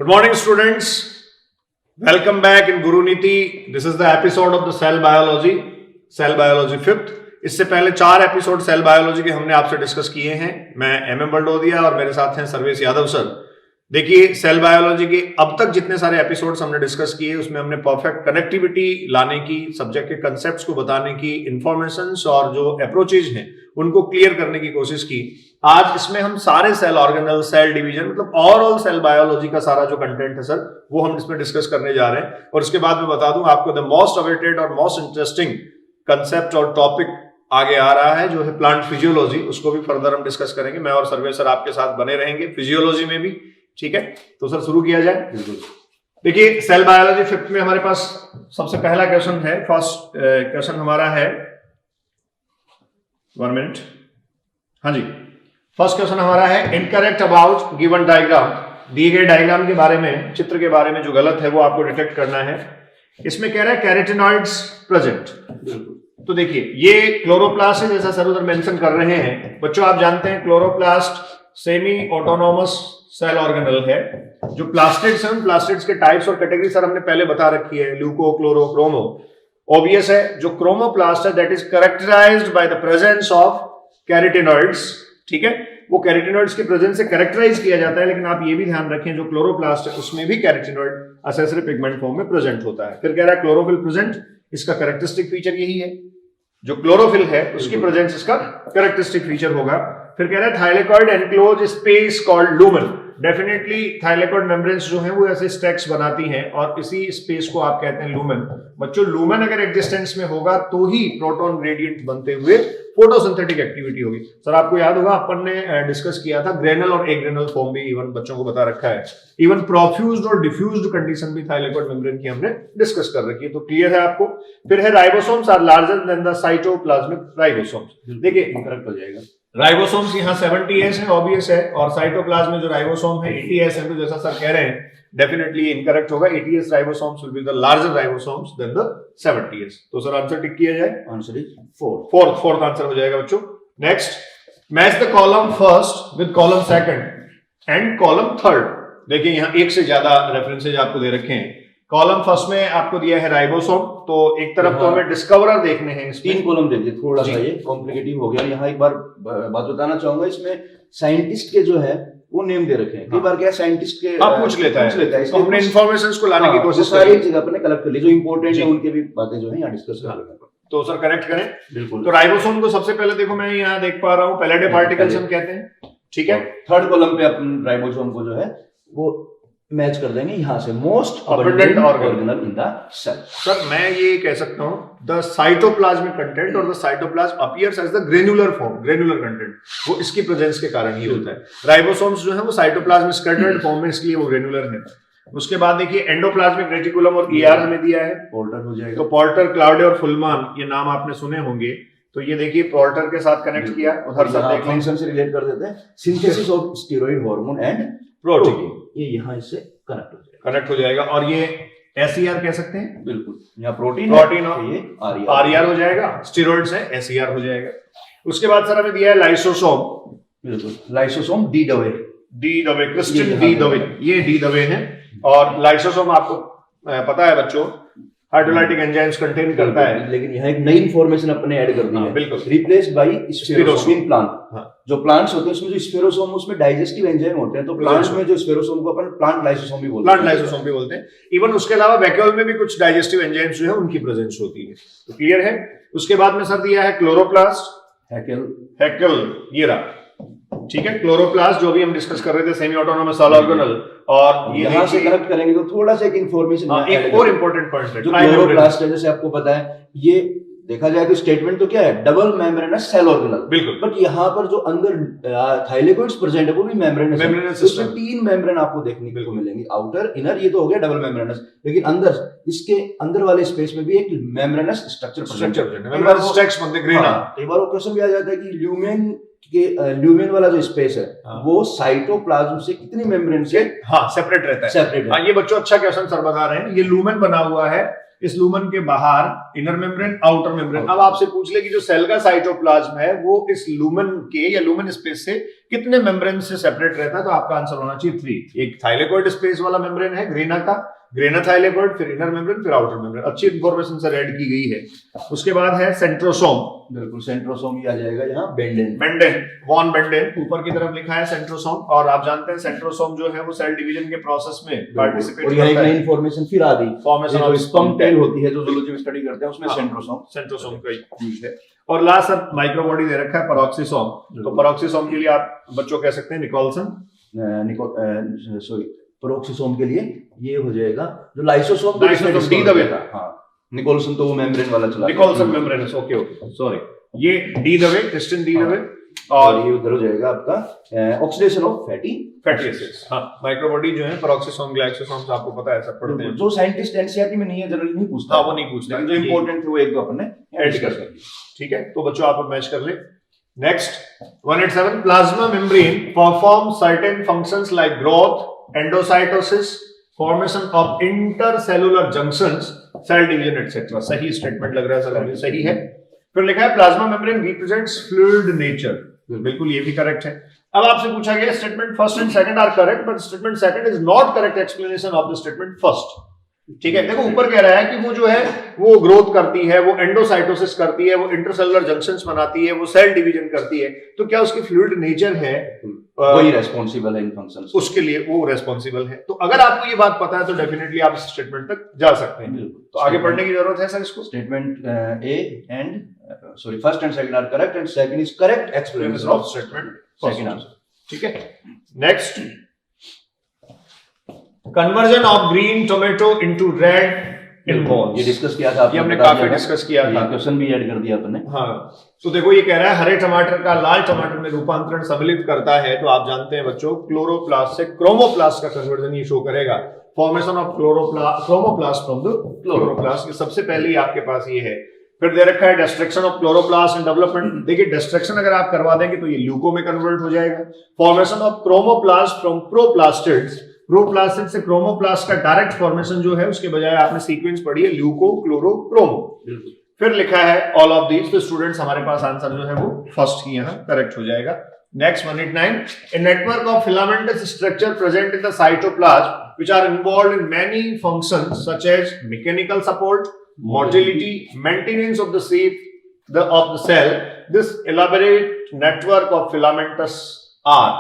Good morning, students. Welcome back in Guru Niti. This is the episode of the cell biology 5th. इससे पहले 4 episode cell biology के हमने आपसे discuss किए हैं। मैं MM बल्डोदिया और मेरे साथ हैं सर्वेश यादव सर। देखिए, सेल बायोलॉजी के अब तक जितने सारे एपिसोड्स हमने डिस्कस किए उसमें हमने परफेक्ट कनेक्टिविटी लाने की, सब्जेक्ट के कंसेप्ट्स को बताने की, इंफॉर्मेशंस और जो अप्रोचेज हैं उनको क्लियर करने की कोशिश की। आज इसमें हम सारे सेल ऑर्गेनल, सेल डिवीजन, मतलब ओवरऑल सेल बायोलॉजी का सारा जो कंटेंट है सर, वो हम इसमें डिस्कस करने जा रहे हैं। और उसके बाद मैं बता दूं आपको द मोस्ट अवेटेड और मोस्ट इंटरेस्टिंग कंसेप्ट और टॉपिक आगे आ रहा है जो है प्लांट फिजियोलॉजी। उसको भी फर्दर हम डिस्कस करेंगे। मैं और सर्वे सर आपके साथ बने रहेंगे फिजियोलॉजी में भी। ठीक है, तो सर शुरू किया जाए। बिल्कुल। देखिए, सेल बायोलॉजी 5th में हमारे पास सबसे पहला क्वेश्चन है। फर्स्ट क्वेश्चन हमारा है 1 मिनट। हाँ जी, फर्स्ट क्वेश्चन हमारा है इनकरेक्ट अबाउट गिवन डायग्राम। दिए गए डायग्राम के बारे में, चित्र के बारे में जो गलत है वो आपको डिटेक्ट करना है। इसमें कह रहा है कैरोटिनॉइड्स प्रेजेंट। तो देखिए, ये क्लोरोप्लास्ट है जैसा सर उधर मेंशन कर रहे हैं। बच्चों, आप जानते हैं chloroplast semi autonomous cell organelle है। जो प्लास्टिड्स हैं, प्लास्टिड्स के टाइप्स और कैटेगरी सर हमने पहले बता रखी है, ल्यूको, क्लोरो, क्रोमो। ऑब्वियस है, जो क्रोमोप्लास्ट है that is characterized by the presence of carotenoids. ठीक है, वो कैरोटिनॉइड्स के प्रेजेंस से कैरेक्टराइज किया जाता है। लेकिन आप ये भी ध्यान रखें, जो क्लोरोप्लास्ट है उसमें भी कैरोटिनॉइड असेसरी पिगमेंट फॉर्म में प्रेजेंट होता है। फिर कह रहा है क्लोरोफिल प्रेजेंट, इसका कैरेक्टरिस्टिक फीचर यही है। जो क्लोरोफिल है उसकी प्रेजेंस इसका कैरेक्टरिस्टिक फीचर होगा। फिर कह रहा है thylakoid enclose space called lumen. Definitely thylakoid membranes जो हैं वो ऐसे स्टैक्स बनाती हैं और इसी स्पेस को आप कहते हैं लूमेन। बच्चों, लूमेन अगर एग्जिस्टेंस में होगा तो ही प्रोटॉन ग्रेडियंट बनते हुए फोटोसिंथेटिक एक्टिविटी होगी। सर आपको याद होगा अपन ने डिस्कस किया था ग्रेनल और एग्रेनल फॉर्म भी इवन बच्चों को बता रखा है। इवन प्रोफ्यूज्ड और डिफ्यूज्ड कंडीशन भी थाइलेकॉइड मेम्ब्रेन की हमने डिस्कस कर रखी है। तो क्लियर है आपको। फिर है ribosomes are larger than the cytoplasmic ribosomes. देखिए, इनकरेक्ट हो जाएगा। राइबोसोम्स यहाँ 70S है, ऑब्वियस है, और साइटोप्लाज्म में जो राइबोसोम है 80S है। तो जैसा सर कह रहे हैं डेफिनेटली इनकरेक्ट होगा। 80S ribosomes will be the larger ribosomes than the 70S। तो सर आंसर टिक किया जाए। आंसर इज फोर्थ आंसर हो जाएगा बच्चों। Next, match the column first with column second and column third. देखिए, यहाँ एक से ज्यादा रेफरेंसेज आपको दे रखे हैं। कॉलम फर्स्ट में आपको दिया है राइबोसोम, तो एक तरफ तो हमें डिस्कवरर देखने हैं। 3 कॉलम देखिए, थोड़ा सा ये कॉम्प्लिकेटिव हो गया। यहाँ एक बार बात बताना चाहूंगा, इसमें साइंटिस्ट के जो है वो नेम दे रखे हैं। कई बार क्या साइंटिस्ट के पूछ लेता है, तो हमने इन्फॉर्मेशंस को लाने की कोशिश सारी एक जगह अपने कलेक्ट कर ली। जो इंपॉर्टेंट है उनके भी बातें जो है यहाँ डिस्कस कर लेंगे। तो सर करेक्ट करें। बिल्कुल। तो राइबोसोम को सबसे पहले देखो, मैं यहाँ देख पा रहा हूँ पैलेडे पार्टिकल्स हम कहते हैं। ठीक है, थर्ड कॉलम पे अपन राइबोसोम को जो है वो मैच कर देंगे यहाँ से। Most abundant organelle in the cell. Sir मैं ये कह सकता हूँ द साइटोप्लाज्मिक कंटेंट और the cytoplasm appears as the granular form. Granular content वो इसकी प्रेजेंस के कारण ही होता है। राइबोसोम्स जो है वो साइटोप्लाज्म स्कैटर्ड फॉर्म में, इसलिए वो ग्रेनुलर है। उसके बाद देखिए एंडोप्लाज्मिक रेटिकुलम और ER हमें दिया है। पोर्टर हो जाएगा। तो पोर्टर, क्लाउडे और फुलमान, ये नाम आपने सुने होंगे। तो ये देखिए पोर्टर के साथ कनेक्ट किया। उधर सब देख फंक्शन से रिलेट कर देते हैं। Synthesis of steroid hormone and protein, ये यहाँ इससे कनेक्ट हो जाएगा। और ये SER कह सकते हैं। बिल्कुल, यहाँ प्रोटीन और ये RER हो जाएगा। स्टेरॉइड्स है, SER हो जाएगा। उसके बाद सर हमें दिया है लाइसोसोम। बिल्कुल, lysosome de Duve, Christian de Duve, ये डी दवे है। और लाइसोसोम आपको पता है बच्चों, हाइड्रोलाइटिक एंजाइम्स कंटेन करता है। लेकिन यहाँ एक नई इंफॉर्मेशन अपने ऐड कर दी है। बिल्कुल, रिप्लेस्ड बाय स्फेरोसोम इन प्लांट। हाँ। जो प्लांट्स होते हैं उसमें जो स्फेरोसोम, उसमें डाइजेस्टिव एंजाइम होते हैं। तो प्लांट्स में जो स्फेरोसोम को अपन प्लांट लाइसोसोम भी बोलते हैं। इवन उसके अलावा वैक्यूल में भी कुछ डाइजेस्टिव एंजाइम्स जो है उनकी प्रेजेंस होती है। तो क्लियर है। उसके बाद में सर दिया है क्लोरोप्लास्ट, हैकेल, ये रहा। ठीक है, क्लोरोप्लास्ट जो भी हम डिस्कस कर रहे थे, सेमी ऑटोनोमस सेल ऑर्गेनल। और ये यहाँ से कनेक्ट करेंगे तो थोड़ा सा एक इंफॉर्मेशन, एक और इंपॉर्टेंट पॉइंट है। जो क्लोरोप्लास्ट है, जैसे आपको पता है, ये देखा जाए तो स्टेटमेंट तो क्या है, डबल मेम्ब्रेनस सेल ऑर्गेनल। बिल्कुल। बट यहाँ पर जो अंदर थाइलेकॉइड्स प्रेजेंट है वो भी मेम्ब्रेनस है। इसमें 3 मेम्ब्रेन आपको देखने को मिलेंगे, आउटर, इनर। ये तो हो गया डबल मेम्ब्रेनस, लेकिन अंदर, इसके अंदर वाले स्पेस में भी एक मेम्ब्रेनस स्ट्रक्चर प्रेजेंट है। कई बार वो क्वेश्चन भी आ जाता है कि ल्यूमेन वाला जो स्पेस है वो साइटोप्लाज्म से कितनी मेम्ब्रेन से सेपरेट रहता है। ये बच्चों अच्छा क्वेश्चन सर बता रहे हैं। ये लूमेन बना हुआ है, इस लूमेन के बाहर इनर मेम्ब्रेन, आउटर मेम्ब्रेन। अब आपसे पूछ ले कि जो सेल का साइटोप्लाज्म है वो इस लूमेन के या लूमेन स्पेस से कितने मेम्ब्रेन से सेपरेट रहता है, तो आपका आंसर होना चाहिए 3। एक थाइलेकोइड स्पेस वाला मेम्ब्रेन है ग्रेना का, ग्रेना थाइलेकोइड, फिर इनर मेम्ब्रेन, फिर आउटर मेम्ब्रेन। अच्छी इंफॉर्मेशन से रेड की गई है। उसके बाद है सेंट्रोसोम। बिल्कुल, सेंट्रोसोम ही आ जाएगा यहाँ, बेंडेन, वॉन बेंडेन ऊपर की तरफ लिखा है सेंट्रोसोम। और आप जानते हैं सेंट्रोसोम जो है वो सेल डिवीजन के प्रोसेस में पार्टिसिपेट करता है। और यहाँ इंफॉर्मेशन फिर आ गई, फॉर्मेशन ऑफ स्पर्म टेल होती है जो जूलॉजी में स्टडी करते हैं, उसमें सेंट्रोसोम का यूज है। और लास्ट सब माइक्रोबॉडी दे रखा है पेरोक्सिसोम। तो पेरोक्सिसोम के लिए आप बच्चों कह सकते हैं निकोलसन, सॉरी पेरोक्सिसोम के लिए ये हो जाएगा जो लाइसोसोम डी दबे था। हाँ, निकोलसन तो वो मेम्ब्रेन वाला चला, निकोलसन मेम्ब्रेनस, ओके सॉरी, ये डी दबे, क्रिस्टिन डी दबे। और ये उधर हो जाएगा आपका ऑक्सीडेशन ऑफ फैटी एसिड्स। हाँ, माइक्रोबॉडी जो है पेरोक्सिसोम, ग्लाइसोसोम आपको पता है, सब पढ़ते हैं। जो साइंटिस्ट एनसीईआरटी में नहीं है, जनरली नहीं पूछता। हाँ, वो नहीं पूछता, जो इंपॉर्टेंट है वो एक दो अपन ने ऐड कर दिया। ठीक है, तो बच्चों आप मैच कर ले। Next 187, plasma membrane perform certain functions like growth, endocytosis, formation of intercellular junctions, cell division etcetera. सही स्टेटमेंट लग रहा है सर, सही है। फिर लिखा है plasma membrane represents fluid nature. बिल्कुल, ये भी करेक्ट है। अब आपसे पूछा गया statement first and second are correct, but statement second is not correct explanation of the statement first. ठीक है, देखो ऊपर कह रहा है कि वो जो है वो ग्रोथ करती है, वो एंडोसाइटोसिस करती है, वो इंटरसेलुलर जंक्शंस बनाती है, वो सेल डिवीजन करती है, तो क्या उसकी फ्लूइड नेचर है, वही रेस्पॉन्सिबल है इन फंक्शंस, उसके लिए वो रेस्पॉन्सिबल है। तो अगर आपको ये बात पता है तो डेफिनेटली आप स्टेटमेंट तक जा सकते हैं। तो आगे पढ़ने की जरूरत है सर इसको। Statement A and sorry first and second are correct and second is correct explanation of statement second answer. ठीक है, next, conversion of green tomato into red in balls. ये डिस्कस किया था, ये हमने काफी डिस्कस किया था, क्वेश्चन भी ऐड कर दिया आपने। हाँ, तो देखो ये कह रहा है हरे टमाटर का लाल टमाटर में रूपांतरण सम्मिलित करता है। तो आप जानते हैं बच्चों, क्लोरोप्लास्ट से क्रोमोप्लास्ट का कन्वर्जन ये शो करेगा। Formation of chromoplast from the chloroplast, ये सबसे पहले आपके पास ये है। फिर दे रखा है destruction of chloroplast and development. देखिए डिस्ट्रक्शन अगर आप करवा देंगे तो ये ल्यूको में कन्वर्ट हो जाएगा। Formation of chromoplast from proplastids, proplastid से क्रोमोप्लास्ट का डायरेक्ट फॉर्मेशन जो है उसके बजाय आपने सीक्वेंस पढ़ी है ल्यूको क्लोरो क्रोमो। फिर लिखा है ऑल ऑफ दीज। तो स्टूडेंट्स हमारे पास आंसर जो है वो फर्स्ट ही यहाँ करेक्ट हो जाएगा। Next 189, a network of filamentous structure present in the cytoplasm which are involved in many functions such as mechanical support, motility, maintenance of the shape of the cell. This elaborate network of filamentous are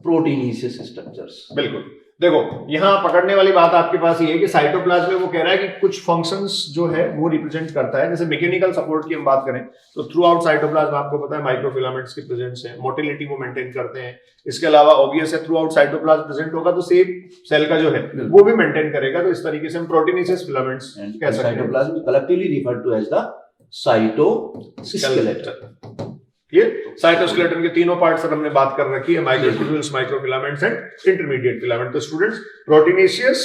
proteinaceous structures. बिल्कुल, देखो यहाँ पकड़ने वाली बात आपके पास ये है कि साइटोप्लाज्म में वो कह रहा है कि कुछ फंक्शंस जो है वो रिप्रेजेंट करता है। जैसे मैकेनिकल सपोर्ट की हम बात करें तो थ्रू आउट साइटोप्लाज्म आपको पता है माइक्रोफिलामेंट्स की प्रेजेंस है, मोटिलिटी वो मेंटेन करते हैं। इसके अलावा ऑब्वियस है थ्रू आउट साइटोप्लाज्म प्रेजेंट होगा तो सेप सेल का जो है वो भी मेंटेन करेगा। तो इस तरीके से हम प्रोटीनेसियस फिलामेंट्स कह सकते हैं। Cytoplasm collectively referred to as the cytoskeleton. Clear? Cytoskeleton के तीनों पार्ट्स पर हमने बात कर रखी है, microtubules, microfilaments and intermediate filament. तो स्टूडेंट्स प्रोटीनेसियस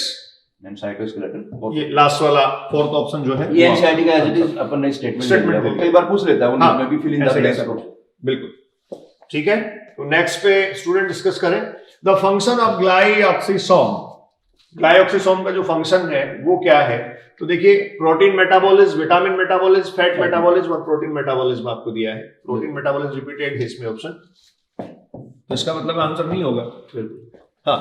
एंड साइटोस्केलेटन, ये लास्ट वाला फोर्थ ऑप्शन जो है ये एनसीईआरटी का एज इट इज अपन ने स्टेटमेंट कई बार पूछ लेता है, उन्होंने भी फिल इन द ब्लैंक्स को। बिल्कुल, ठीक है। तो नेक्स्ट पे स्टूडेंट डिस्कस करें द फंक्शन ऑफ ग्लाइऑक्सिसोम। ग्लाइऑक्सिसोम का जो फंक्शन है वो क्या है? तो देखिए protein metabolism, vitamin metabolism, fat metabolism और प्रोटीन मेटाबॉलिज्म आपको दिया है। प्रोटीन मेटाबॉलिज्म रिपीटेड है इसमें ऑप्शन, तो इसका मतलब आंसर नहीं होगा। हाँ,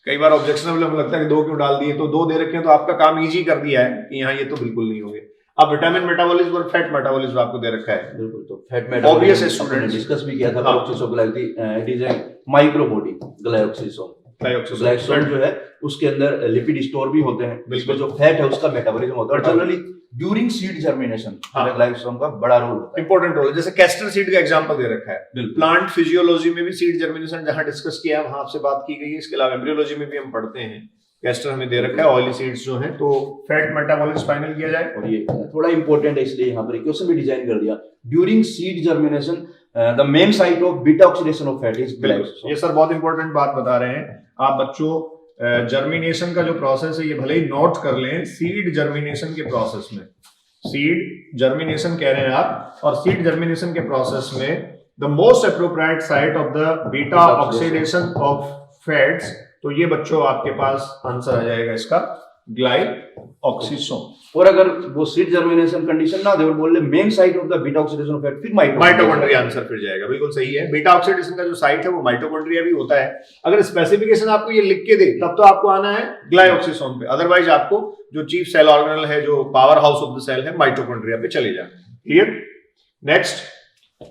कई बार ऑब्जेक्शनल हमें लगता है कि दो क्यों डाल दिए, तो दो दे रखे हैं तो आपका काम इजी कर दिया है कि यहाँ ये तो बिल्कुल नहीं होंगे। अब विटामिन मेटाबॉलिज्म और फैट मेटाबॉलिज्म आपको दे रखा है। बिल्कुल, तो फैट मेटाबॉलिज्म स्टूडेंट डिस्कस भी किया था। It is a microbody glyoxysome. Glycosome जो है उसके अंदर लिपिड स्टोर भी होते हैं, इसमें जो फैट है उसका मेटाबॉलिज्म होता है। जनरली ड्यूरिंग सीड जर्मिनेशन ग्लाइकोसोम का बड़ा रोल होता है, इंपॉर्टेंट रोल। जैसे कैस्टर सीड का एग्जांपल दे रखा है। प्लांट फिजियोलॉजी में भी सीड जर्मिनेशन जहां डिस्कस किया है वहां आपसे बात की गई है। इसके अलावा एम्ब्रियोलॉजी में भी हम पढ़ते हैं। कैस्टर हमें दे रखा है, ऑयली सीड्स जो हैं, तो फैट मेटाबॉलिज्म फाइनल किया जाए। और ये थोड़ा इंपॉर्टेंट है इसलिए यहाँ पर क्वेश्चन भी डिजाइन कर दिया। During seed germination the main site of beta oxidation of fat is glycosome. ये सर बहुत इंपॉर्टेंट बात बता रहे हैं आप बच्चों। जर्मिनेशन का जो प्रोसेस है ये भले ही नोट कर लें, सीड जर्मिनेशन के प्रोसेस में, सीड जर्मिनेशन कह रहे हैं आप, और सीड जर्मिनेशन के प्रोसेस में the most appropriate site of the beta oxidation of fats, तो ये बच्चों आपके पास आंसर आ जाएगा इसका ग्लाइऑक्सिसोम। और अगर वो सीड जर्मिनेशन कंडीशन ना दे और बोल ले main site of the beta oxidation effect, फिर माइटोकॉन्ड्रिया आंसर फिर जाएगा। बिल्कुल सही है, बीटा ऑक्सीडेशन का जो साइट है वो माइटोकॉन्ड्रिया भी होता है। अगर स्पेसिफिकेशन आपको ये लिख के दे तब तो आपको आना है ग्लाइऑक्सिसोम पे, अदरवाइज आपको जो चीफ सेल ऑर्गेनल है, जो power house of the cell है, माइटोकॉन्ड्रिया पे चले जाए। Clear? Next,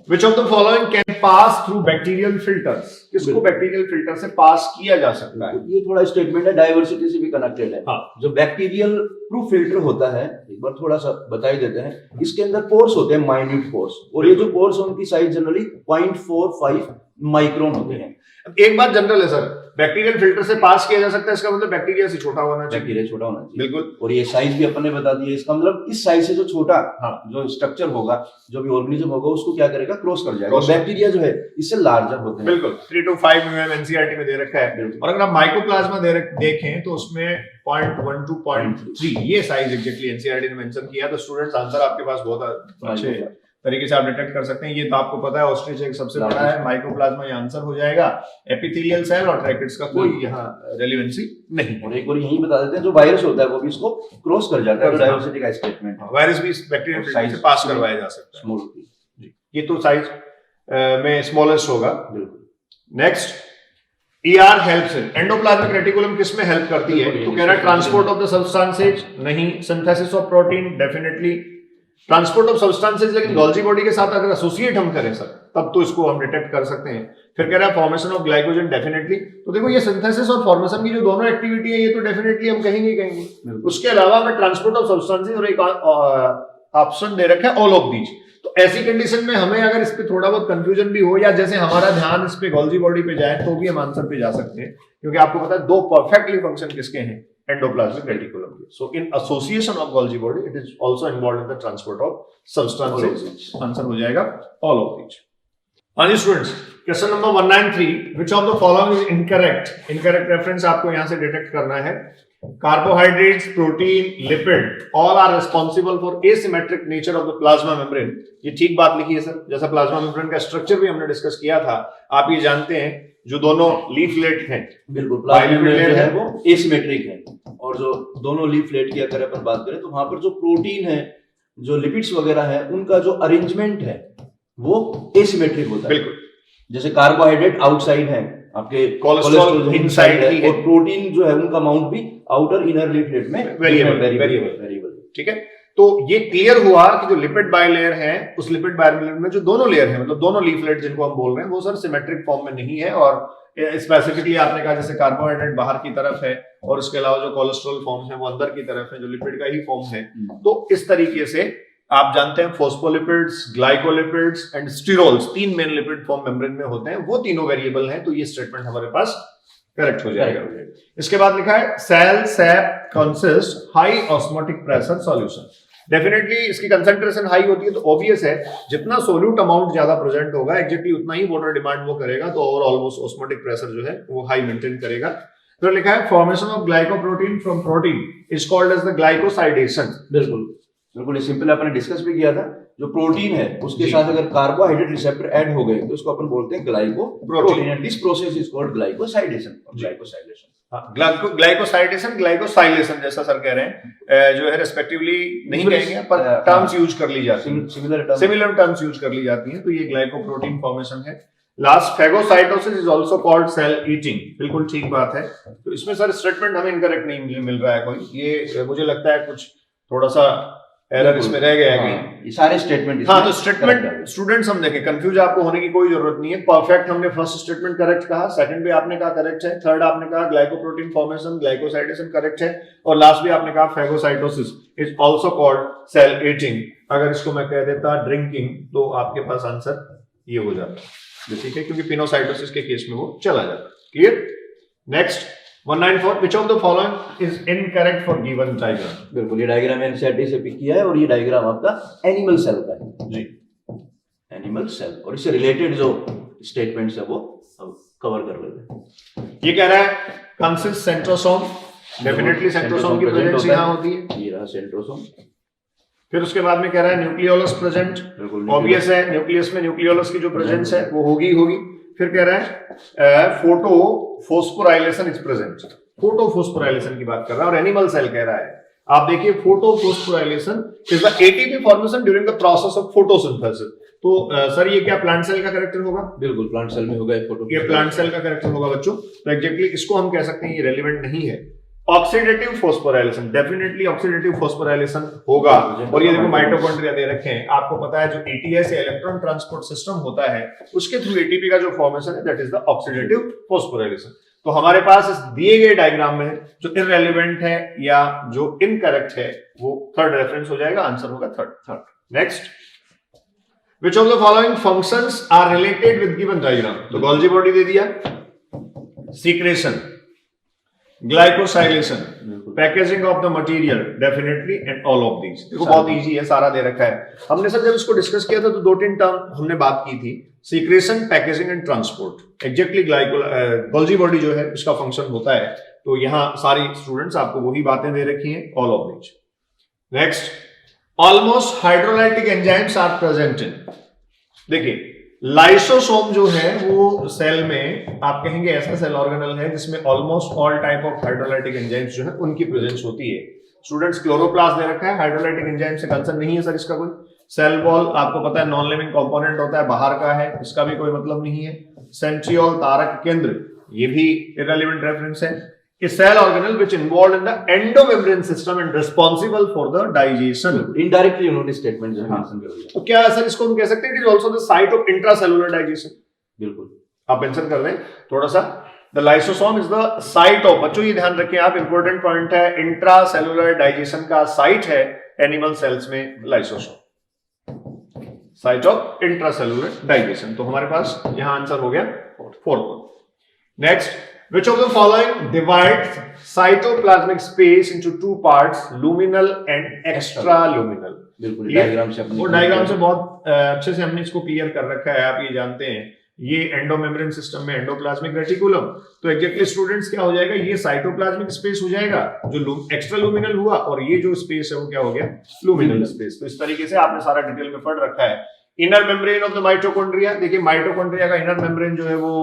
Which of the following can pass through bacterial filters? किसको बैक्टीरियल फिल्टर से पास किया जा सकता है? ये थोड़ा स्टेटमेंट है, डाइवर्सिटी से भी कनेक्टेड है। हाँ। जो बैक्टीरियल प्रूफ फिल्टर होता है, एक बार थोड़ा सा बता ही देते हैं। इसके अंदर पोर्स होते हैं, माइन्यूट पोर्स, और ये जो पोर्स उनकी साइज जनरली 0.45 माइक्रोन होते हैं। एक बात जनरल है सर, बैक्टीरियल फिल्टर से पास किया जा सकता है, इसका मतलब बैक्टीरिया से छोटा होना चाहिए। बैक्टीरिया छोटा होना चाहिए, बिल्कुल। और ये साइज भी अपन ने बता दी है। इसका मतलब इस साइज से जो छोटा हाँ। जो स्ट्रक्चर होगा, जो भी ऑर्गेनिज्म होगा, उसको क्या करेगा, क्रॉस कर जाएगा। बैक्टीरिया जो है इससे लार्जर होते हैं। बिल्कुल, 3 to 5 mm एनसीईआरटी में दे रखा है। और अगर आप माइकोप्लाज्मा देखें तो उसमें 0.1 to 0.3 ये साइज एग्जैक्टली एनसीईआरटी ने मेंशन किया। तो स्टूडेंट्स आंसर आपके पास बहुत अच्छे तरीके से आप डिटेक्ट कर सकते हैं। ये तो आपको पता है, ऑस्ट्रिच एक सबसे बड़ा है, माइकोप्लाज्मा ये आंसर हो जाएगा। एपिथेलियल सेल और ट्रैकेट्स का कोई यहाँ रेलेवेंसी नहीं। और एक और यही बता देते हैं, जो वायरस होता है वो भी इसको क्रॉस कर जाता है। डाइवर्सिटी का स्टेटमेंट, वायरस भी बैक्टीरियल फिल्टर से पास करवाया जा सकता है। स्मॉल, ये तो साइज में स्मॉलेस्ट होगा। बिल्कुल। Next, ER helps in endoplasmic reticulum किस में हेल्प करती है? तो कह रहा है ट्रांसपोर्ट ऑफ द सब्सटेंसेज, नहीं। Synthesis of protein, definitely. Transport of substances, लेकिन गोल्जी बॉडी के साथ अगर एसोसिएट हम करें सर, तब तो इसको हम डिटेक्ट कर सकते हैं। फिर कह रहा है फॉर्मेशन ऑफ ग्लाइकोजन, डेफिनेटली। तो देखो ये सिंथेसिस और फॉर्मेशन की जो दोनों एक्टिविटी है, ये तो डेफिनेटली हम कहेंगे। उसके अलावा हमें ट्रांसपोर्ट ऑफ सब्सटेंसेज और एक ऑप्शन दे रखा है ऑल ऑफ दीज। तो ऐसी कंडीशन में हमें अगर इस पे थोड़ा बहुत कंफ्यूजन भी हो, या जैसे हमारा ध्यान इस पे गोल्जी बॉडी पे जाए, तो भी हम आंसर पे जा सकते हैं। क्योंकि आपको पता है दो परफेक्टली फंक्शन किसके हैं, एंडोप्लाज्मिक रेटिकुलम के। So in association of Golgi body it is also involved in the transport of substances. Answer हो जाएगा ऑल ऑफ दीज। हाँ जी students, question number 193, which of the following is incorrect? Incorrect reference आपको यहां से detect करना है। Carbohydrates, protein, lipid all are responsible for asymmetric nature of the plasma membrane. ये ठीक बात लिखी है सर, जैसा प्लाज्मा मेम्ब्रेन का स्ट्रक्चर भी हमने डिस्कस किया था। आप ये जानते हैं जो दोनों लीफलेट हैं, बिल्कुल प्लाज्मा मेम्ब्रेन है वो एसिमेट्रिक है, और जो दोनों लीफलेट की अगर अपन बात करें तो वहां पर जो प्रोटीन है, जो लिपिड्स वगैरह है, उनका जो अरेंजमेंट है वो एसिमेट्रिक होता है। बिल्कुल। जैसे कार्बोहाइड्रेट आउटसाइड है, आपके कोलेस्ट्रॉल इनसाइड है, और प्रोटीन जो है उनका अमाउंट भी आउटर इनर लीफलेट में वेरिएबल। ठीक है, तो ये क्लियर हुआ कि जो लिपिड बायलेयर है, उस लिपिड बायलेयर में जो दोनों लेयर है, मतलब दोनों लीफलेट जिनको हम बोल रहे हैं, वो सर सिमेट्रिक फॉर्म में नहीं है। और स्पेसिफिकली आपने कहा जैसे कार्बोहाइड्रेट बाहर की तरफ है, और इसके अलावा जो कोलेस्ट्रॉल फॉर्म है वो अंदर की तरफ है, जो लिपिड का ही फॉर्म है। तो इस तरीके से आप जानते हैं phospholipids, glycolipids and sterols, 3 main lipid form membrane में होते हैं, वो तीनों वेरिएबल हैं। तो ये स्टेटमेंट हमारे पास करेक्ट हो जाएगा। इसके बाद लिखा है cell sap consist high osmotic pressure solution. Definitely इसकी कंसंट्रेशन हाई होती है, तो ऑब्वियस है जितना सोल्यूट अमाउंट ज्यादा प्रेजेंट होगा, एग्जैक्टली उतना ही वाटर डिमांड वो करेगा। तो ओवरऑल वो ऑस्मोटिक प्रेशर जो है वो हाई मेंटेन करेगा। तो लिखा है formation of glycoprotein from protein is called as the glycosidation. बिल्कुल बिल्कुल, ये सिंपल आपने डिस्कस भी किया था। जो प्रोटीन है उसके साथ अगर कार्बोहाइड्रेट रिसेप्टर ऐड हो गए तो उसको अपन बोलते हैं glycoprotein, and this process is called glycosidation. Glycosidation, glycosylation जैसा सर कह रहे हैं, जो है रेस्पेक्टिवली नहीं कहेंगे, पर टर्म्स यूज कर ली जाती हैं, सिमिलर टर्म्स यूज कर ली जाती हैं। तो ये ग्लाइकोप्रोटीन फॉर्मेशन है। Last, phagocytosis is also called cell eating. बिल्कुल ठीक बात है। तो इसमें सर स्टेटमेंट हमें इनकरेक्ट नहीं मिल रहा है कोई, ये मुझे लगता है कुछ थोड़ा सा एरर इसमें रह गया है। ये सारे स्टेटमेंट, हाँ, तो स्टेटमेंट स्टूडेंट्स हम देखें, कंफ्यूज आपको होने की कोई जरूरत नहीं है। परफेक्ट हमने फर्स्ट स्टेटमेंट करेक्ट कहा, सेकंड भी आपने कहा करेक्ट है, थर्ड आपने कहा ग्लाइकोप्रोटीन फॉर्मेशन, ग्लाइकोसाइडेशन करेक्ट है, और लास्ट भी आपने कहा phagocytosis is also called cell eating. अगर इसको मैं कह देता ड्रिंकिंग, तो आपके पास आंसर ये हो जाता, ठीक है, क्योंकि पिनोसाइटोसिस के केस में वो चला जाता। Clear? Next 194, which of the following is incorrect for given diagram? बिल्कुल, ये डायग्राम एनसीईआरटी से पिक किया है, और ये डायग्राम आपका एनिमल सेल का है जी, एनिमल सेल, और इससे रिलेटेड जो स्टेटमेंट्स है वो कवर कर लेते हैं। ये कह रहा है कंसिस्ट सेंट्रोसोम, डेफिनेटली सेंट्रोसोम की प्रेजेंस यहाँ होती है, ये रहा सेंट्रोसोम। फिर उसके बाद में कह रहा है न्यूक्लियोलस प्रेजेंट, ऑब्वियस है, न्यूक्लियस में न्यूक्लियोलस की जो प्रेजेंस है वो होगी। फिर कह रहा है photo phosphorylation is present, photophosphorylation की बात कर रहा है और एनिमल सेल कह रहा है। आप देखिए photophosphorylation is the ATP formation during the process of photosynthesis. तो सर ये क्या प्लांट सेल का कैरेक्टर होगा? बिल्कुल प्लांट सेल में होगा ये प्लांट सेल का कैरेक्टर होगा बच्चों। तो एग्जैक्टली इसको हम कह सकते हैं ये रेलिवेंट नहीं है। Oxidative phosphorylation, definitely oxidative phosphorylation होगा। और ये देखो माइटोकॉन्ड्रिया दे रखे हैं, आपको पता है जो एटीएस या इलेक्ट्रॉन ट्रांसपोर्ट सिस्टम होता है उसके थ्रू एटीपी का जो फॉर्मेशन है that is the oxidative phosphorylation. तो हमारे पास इस दिए गए डायग्राम में जो इररेलेवेंट है या जो इनकरेक्ट है वो थर्ड रेफरेंस हो जाएगा, आंसर होगा third. Next, which of the following functions are related with given diagram? तो गोल्जी बॉडी दे दिया, secretion, glycosylation, packaging of the material definitely and all of these. देखो बहुत इजी है, सारा दे रखा है। हमने सर जब इसको डिस्कस किया था तो 2-3 टर्म हमने बात की थी, secretion, packaging and transport. Exactly Golgi body जो है उसका फंक्शन होता है। तो यहाँ सारी स्टूडेंट्स आपको वही बातें दे रखी हैं, all of these. Next, almost hydrolytic enzymes are present in, देखिए लाइसोसोम जो है वो सेल में आप कहेंगे ऐसा सेल ऑर्गेनल है जिसमें almost all type of hydrolytic enzymes जो है उनकी प्रेजेंस होती है। स्टूडेंट्स क्लोरोप्लास्ट दे रखा है, हाइड्रोलाइटिक एंजाइम से कंसर्न नहीं है सर इसका कोई। सेल वॉल आपको पता है नॉन लिविंग कंपोनेंट होता है, बाहर का है, इसका भी कोई मतलब नहीं है। सेंट्रियोल, तारक केंद्र, ये भी इररिलेवेंट रेफरेंस है। A cell organelle which involved in the endomembrane system and responsible for the digestion. Indirectly उन्होंने स्टेटमेंट जो मेंशन कर दिया। तो क्या सर इसको हम कह सकते हैं it is also the site of intracellular digestion? बिल्कुल, आप मेंशन कर दें थोड़ा सा। The lysosome is the site of, बच्चों ये ध्यान रखें आप, इंपॉर्टेंट पॉइंट है, इंट्रासेलुलर डाइजेशन का साइट है एनिमल सेल्स में lysosome, site of intracellular digestion. तो हमारे पास यहां आंसर हो गया 4। Next, which of the following divides cytoplasmic space into 2 parts, luminal and extraluminal? बिल्कुल डायग्राम से वो डायग्राम से बहुत अच्छे से हमने इसको क्लियर कर रखा है, आप ये जानते हैं। ये एंडोमेम्ब्रेन सिस्टम में एंडोप्लाज्मिक रेटिकुलम, तो एग्जैक्टली स्टूडेंट्स क्या हो जाएगा, ये साइटोप्लाज्मिक स्पेस हो जाएगा जो एक्स्ट्रालुमिनल हुआ, और ये जो स्पेस है वो क्या हो गया, लुमिनल स्पेस। तो इस तरीके से आपने सारा डिटेल में पढ़ रखा है। Inner membrane of the mitochondria, देखिए माइटोकॉन्ड्रिया का इनर मेम्ब्रेन जो है वो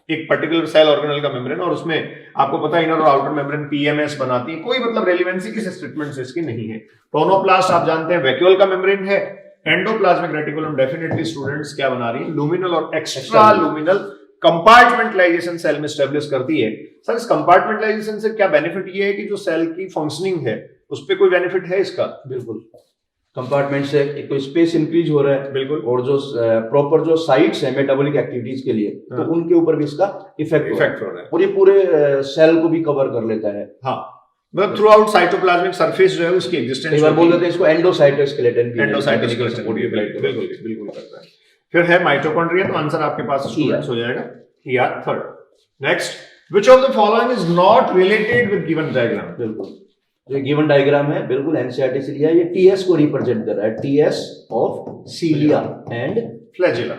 एक पर्टिकुलर सेल ऑर्गेनल का मेम्ब्रेन, और उसमें आपको पता है इनर और आउटर मेम्ब्रेन पीएमएस बनाती है। कोई मतलब रेलेवेंसी किसी स्टेटमेंट से इसकी नहीं है। टोनोप्लास्ट आप जानते हैं वैक्यूल का मेम्ब्रेन है। एंडोप्लाज्मिक रेटिकुलम डेफिनेटली स्टूडेंट्स क्या बना रही है, लुमिनल और एक्स्ट्रा लुमिनल कंपार्टमेंटलाइजेशन सेल में एस्टेब्लिश करती है। सर इस कंपार्टमेंटलाइजेशन से क्या बेनिफिट ये है कि जो सेल की फंक्शनिंग है उस पर कोई बेनिफिट है इसका? बिल्कुल, कंपार्टमेंट से एक तो स्पेस इंक्रीज हो रहा है, बिल्कुल, और जो प्रॉपर जो साइट्स है मेटाबॉलिक एक्टिविटीज के लिए, तो उनके ऊपर भी इसका इफेक्ट हो रहा है, और ये पूरे सेल को भी कवर कर लेता है। हाँ, मतलब थ्रू आउट साइटोप्लाज्मिक सरफेस जो है उसकी एग्जिस्टेंस, एक बार बोल देते हैं इसको एंडोसाइटोस्केलेटन भी, एंडोसाइटोस्केलेटन बिल्कुल करता है। फिर है माइटोकॉन्ड्रिया, तो आंसर आपके पास स्टूडेंट्स हो जाएगा ER third. Next, which of the following is not related with given diagram? बिल्कुल, जो गिवन डायग्राम है बिल्कुल एनसीईआरटी से लिया है, ये टीएस को रिप्रेजेंट कर रहा है, TS of cilia and flagella.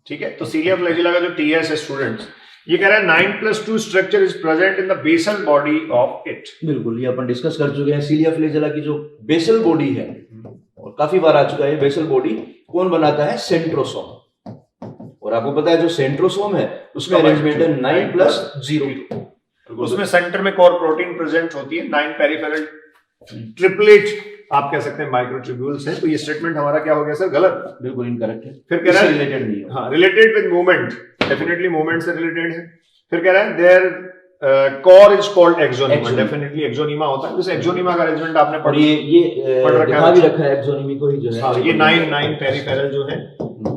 ठीक है, तो सीलिया फ्लैजिला का जो टीएस है स्टूडेंट्स, ये कह रहा है 9+2 structure is present in the basal body of it. बिल्कुल, ये अपन डिस्कस कर चुके हैं। सीलिया फ्लैजिला की जो बेसल बॉडी है, और काफी बार आ चुका है, बेसल बॉडी कौन बनाता है, सेंट्रोसोम। और आपको पता है जो सेंट्रोसोम है उसमें अरेंजमेंट है 9+0, उसमें सेंटर में कोर प्रोटीन प्रेजेंट होती है, 9 पेरिफेरल ट्रिपलेट आप कह सकते हैं माइक्रोट्यूब्यूल्स हैं। तो ये स्टेटमेंट हमारा क्या हो गया सर, गलत, बिल्कुल इनकरेक्ट है। फिर कह रहा है रिलेटेड नहीं है, हाँ related with movement, definitely movement से रिलेटेड है। फिर कह रहा है there core is called axoneme, definitely axoneme होता है। जैसे एक्सोनिमा का अरेंजमेंट आपने और ये दिखा भी रखा है एक्सोनिमी को ही जो है। हाँ, ये 9 पेरिफेरल जो है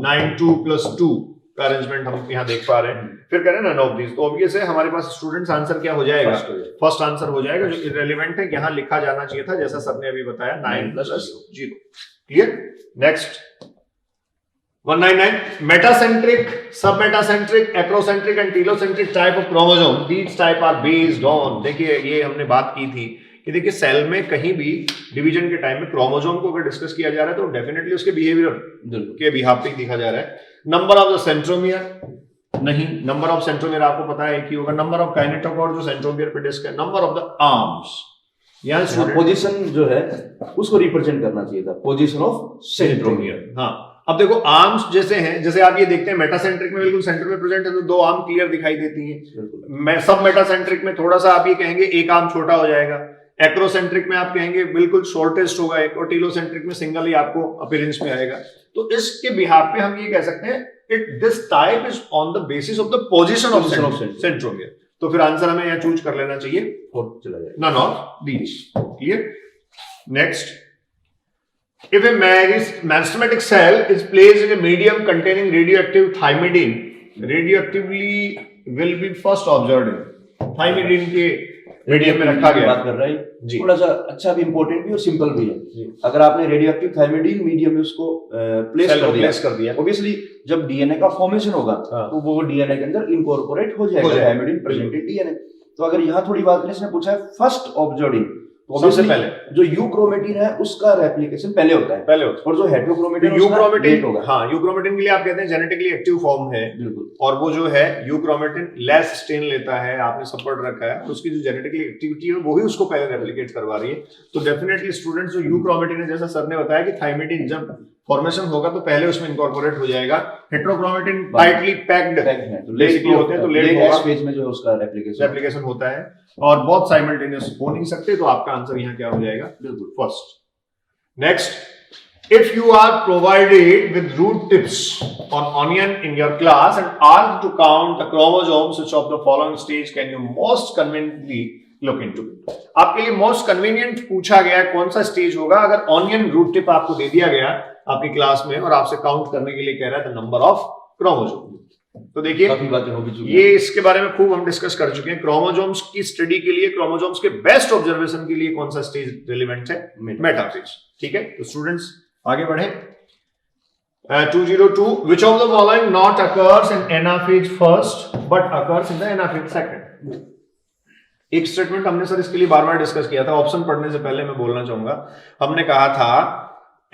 9+2 का अरेंजमेंट हम यहाँ देख पा रहे हैं। फिर कह रहे हैं नन ऑफ दिस, तो ऑब्वियस है हमारे पास स्टूडेंट्स आंसर क्या हो जाएगा, फर्स्ट आंसर हो जाएगा। जो इररिलेवेंट है यहाँ लिखा जाना चाहिए था, जैसा सर ने अभी बताया 9+0। Clear? Next 199, metacentric, submetacentric, acrocentric and telocentric type of chromosome, these type are based on, देखिए ये हमने बात की थी कि देखिए सेल में कहीं भी डिवीजन के टाइम में क्रोमोसोम को अगर डिस्कस किया जा रहा है तो डेफिनेटली उसके बिहेवियर के बिहाफ पे दिखा जा रहा है। नंबर ऑफ द सेंट्रोमियर नहीं, नंबर ऑफ सेंट्रोमियर आपको पता है एक ही होगा। नंबर ऑफ काइनेटोकोर जो सेंट्रोमियर पे डिस्क है, नंबर ऑफ द आर्म्स, यहाँ पोजीशन जो है उसको रिप्रेजेंट करना चाहिए था, पोजीशन ऑफ सेंट्रोमियर। हाँ, अब देखो आर्म्स जैसे हैं, जैसे आप ये देखते हैं मेटासेंट्रिक में बिल्कुल सेंटर में प्रेजेंट है तो दो आर्म क्लियर दिखाई देती हैं। सब मेटासेंट्रिक में थोड़ा सा आप ये कहेंगे एक आर्म छोटा हो जाएगा, एक्रोसेंट्रिक में आप कहेंगे बिल्कुल शॉर्टेस्ट होगा एक, और टीलोसेंट्रिक में सिंगल ही आपको अपीयरेंस में आएगा। तो इसके बिहाफ पे हम ये कह सकते हैं it this type is on the basis of the position of centromere. तो फिर आंसर हमें यहाँ चूज कर लेना चाहिए, चला जाएगा none of these. Clear. Next, if a meristematic cell is placed in a medium containing radioactive thymidine, radioactively will be first observed in thymidine के मीडियम में रखा गया। बात कर रहा है थोड़ा सा अच्छा भी, इंपॉर्टेंट भी और सिंपल भी है। अगर आपने रेडियोएक्टिव थायमिडीन मीडियम में उसको प्लेस कर दिया, ऑब्वियसली जब डीएनए का फॉर्मेशन होगा तो वो डीएनए के अंदर इनकॉर्पोरेट हो जाएगा थायमिडीन प्रेजेंट इन डीएनए। तो अगर यहाँ थोड़ी बात करें, इसने पूछा है फर्स्ट ऑब्जर्व्ड इन, सबसे पहले जो यूक्रोमेटिन है उसका रेप्लिकेशन पहले होता है, और जो हेटेरोक्रोमेटिन यूक्रोमेटिन, हाँ यूक्रोमेटिन के लिए आप कहते हैं जेनेटिकली एक्टिव फॉर्म है, और वो जो है यूक्रोमेटिन लेस स्टेन लेता है, आपने सब पढ़ रखा है, उसकी जो जेनेटिकली एक्टिविटी है वो ही उसको पहले रेप्लिकेट करवा रही है। तो डेफिनेटली स्टूडेंट्स, जो यूक्रोमेटिन है, जैसा सर ने बताया कि थायमिडीन जब फॉर्मेशन होगा तो पहले उसमें इनकॉर्पोरेट हो जाएगा। हेटेरोक्रोमेटिन टाइटली पैक्ड बेसिकली होते हैं, तो लेट होगा फेज में जो उसका रेप्लिकेशन होता है, और बहुत साइमल्टेनियस हो नहीं सकते। तो आपका आंसर यहाँ क्या हो जाएगा, बिल्कुल first. Next, if you are provided with root tips on onion in your class and asked to count the chromosomes which of the following stage can you most conveniently look into. आपके लिए most convenient पूछा गया कौन सा stage होगा अगर onion root tip आपको दे दिया गया आपकी क्लास में और आपसे काउंट करने के लिए कह रहा है द नंबर ऑफ क्रोमोसोम। तो देखिए ये इसके बारे में खूब हम डिस्कस कर चुके हैं। क्रोमोसोम्स की स्टडी के लिए, क्रोमोसोम्स के बेस्ट ऑब्जर्वेशन के लिए कौन सा स्टेज रिलेवेंट है, मेटाफेज। ठीक है, तो स्टूडेंट्स आगे बढ़े। 202, which of the following not occurs in anaphase first but occurs in the anaphase second. एक स्टेटमेंट हमने सर इसके लिए बार बार डिस्कस किया था, ऑप्शन पढ़ने से पहले मैं बोलना चाहूंगा। हमने कहा था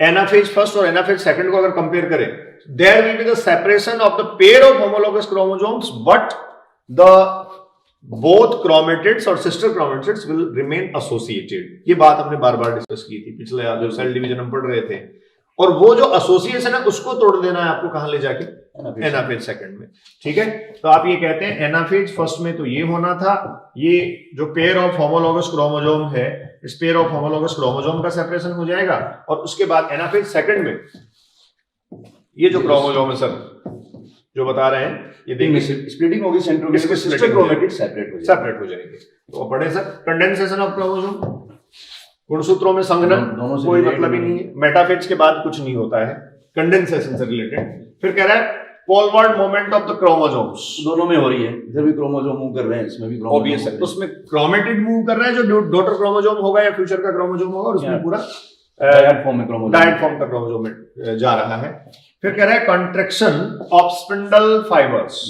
एनाफेज फर्स्ट और एनाफेज सेकंड को अगर कंपेयर करें, there will be the separation of the pair of homologous chromosomes but the both chromatids और sister chromatids will remain associated. ये बात हमने बार बार डिस्कस की थी पिछले जो सेल डिवीजन हम पढ़ रहे थे। और वो जो एसोसिएशन है उसको तोड़ देना है आपको, कहां ले जाके, एनाफेज सेकंड में। ठीक है, तो आप ये कहते हैं एनाफेज फर्स्ट में तो ये होना था, ये जो पेयर ऑफ होमोलोगस क्रोमोसोम है, इस पेयर ऑफ होमोलोगस क्रोमोसोम का सेपरेशन हो जाएगा, और उसके बाद एनाफेज सेकंड में ये जो क्रोमोसोम है सर जो बता रहे हैं, ये देखिए स्प्लिटिंग होगी, सेंट्रोमियर के सिस्टर क्रोमेटिड सेपरेट हो जाएंगे। तो पढ़े सर, कंडेंसेशन ऑफ क्रोमोसोम, गुणसूत्रों में संघनन कोई मतलब ही नहीं है, मेटाफेज के बाद कुछ नहीं होता है, कंडेंसेशन से रिलेटेड। फिर कह रहा है forward movement of the chromosomes, दोनों में हो रही है, इधर भी क्रोमोसोम मूव कर रहे हैं, इसमें भी ऑब्वियस है, उसमें क्रोमेटिड मूव कर रहा है जो डॉटर क्रोमोसोम होगा या फ्यूचर का क्रोमोसोम होगा, और उसमें पूरा डायड फॉर्म में क्रोमोसोम में जा रहा है। फिर कह रहा है कंट्रैक्शन ऑफ स्पिंडल फाइबर्स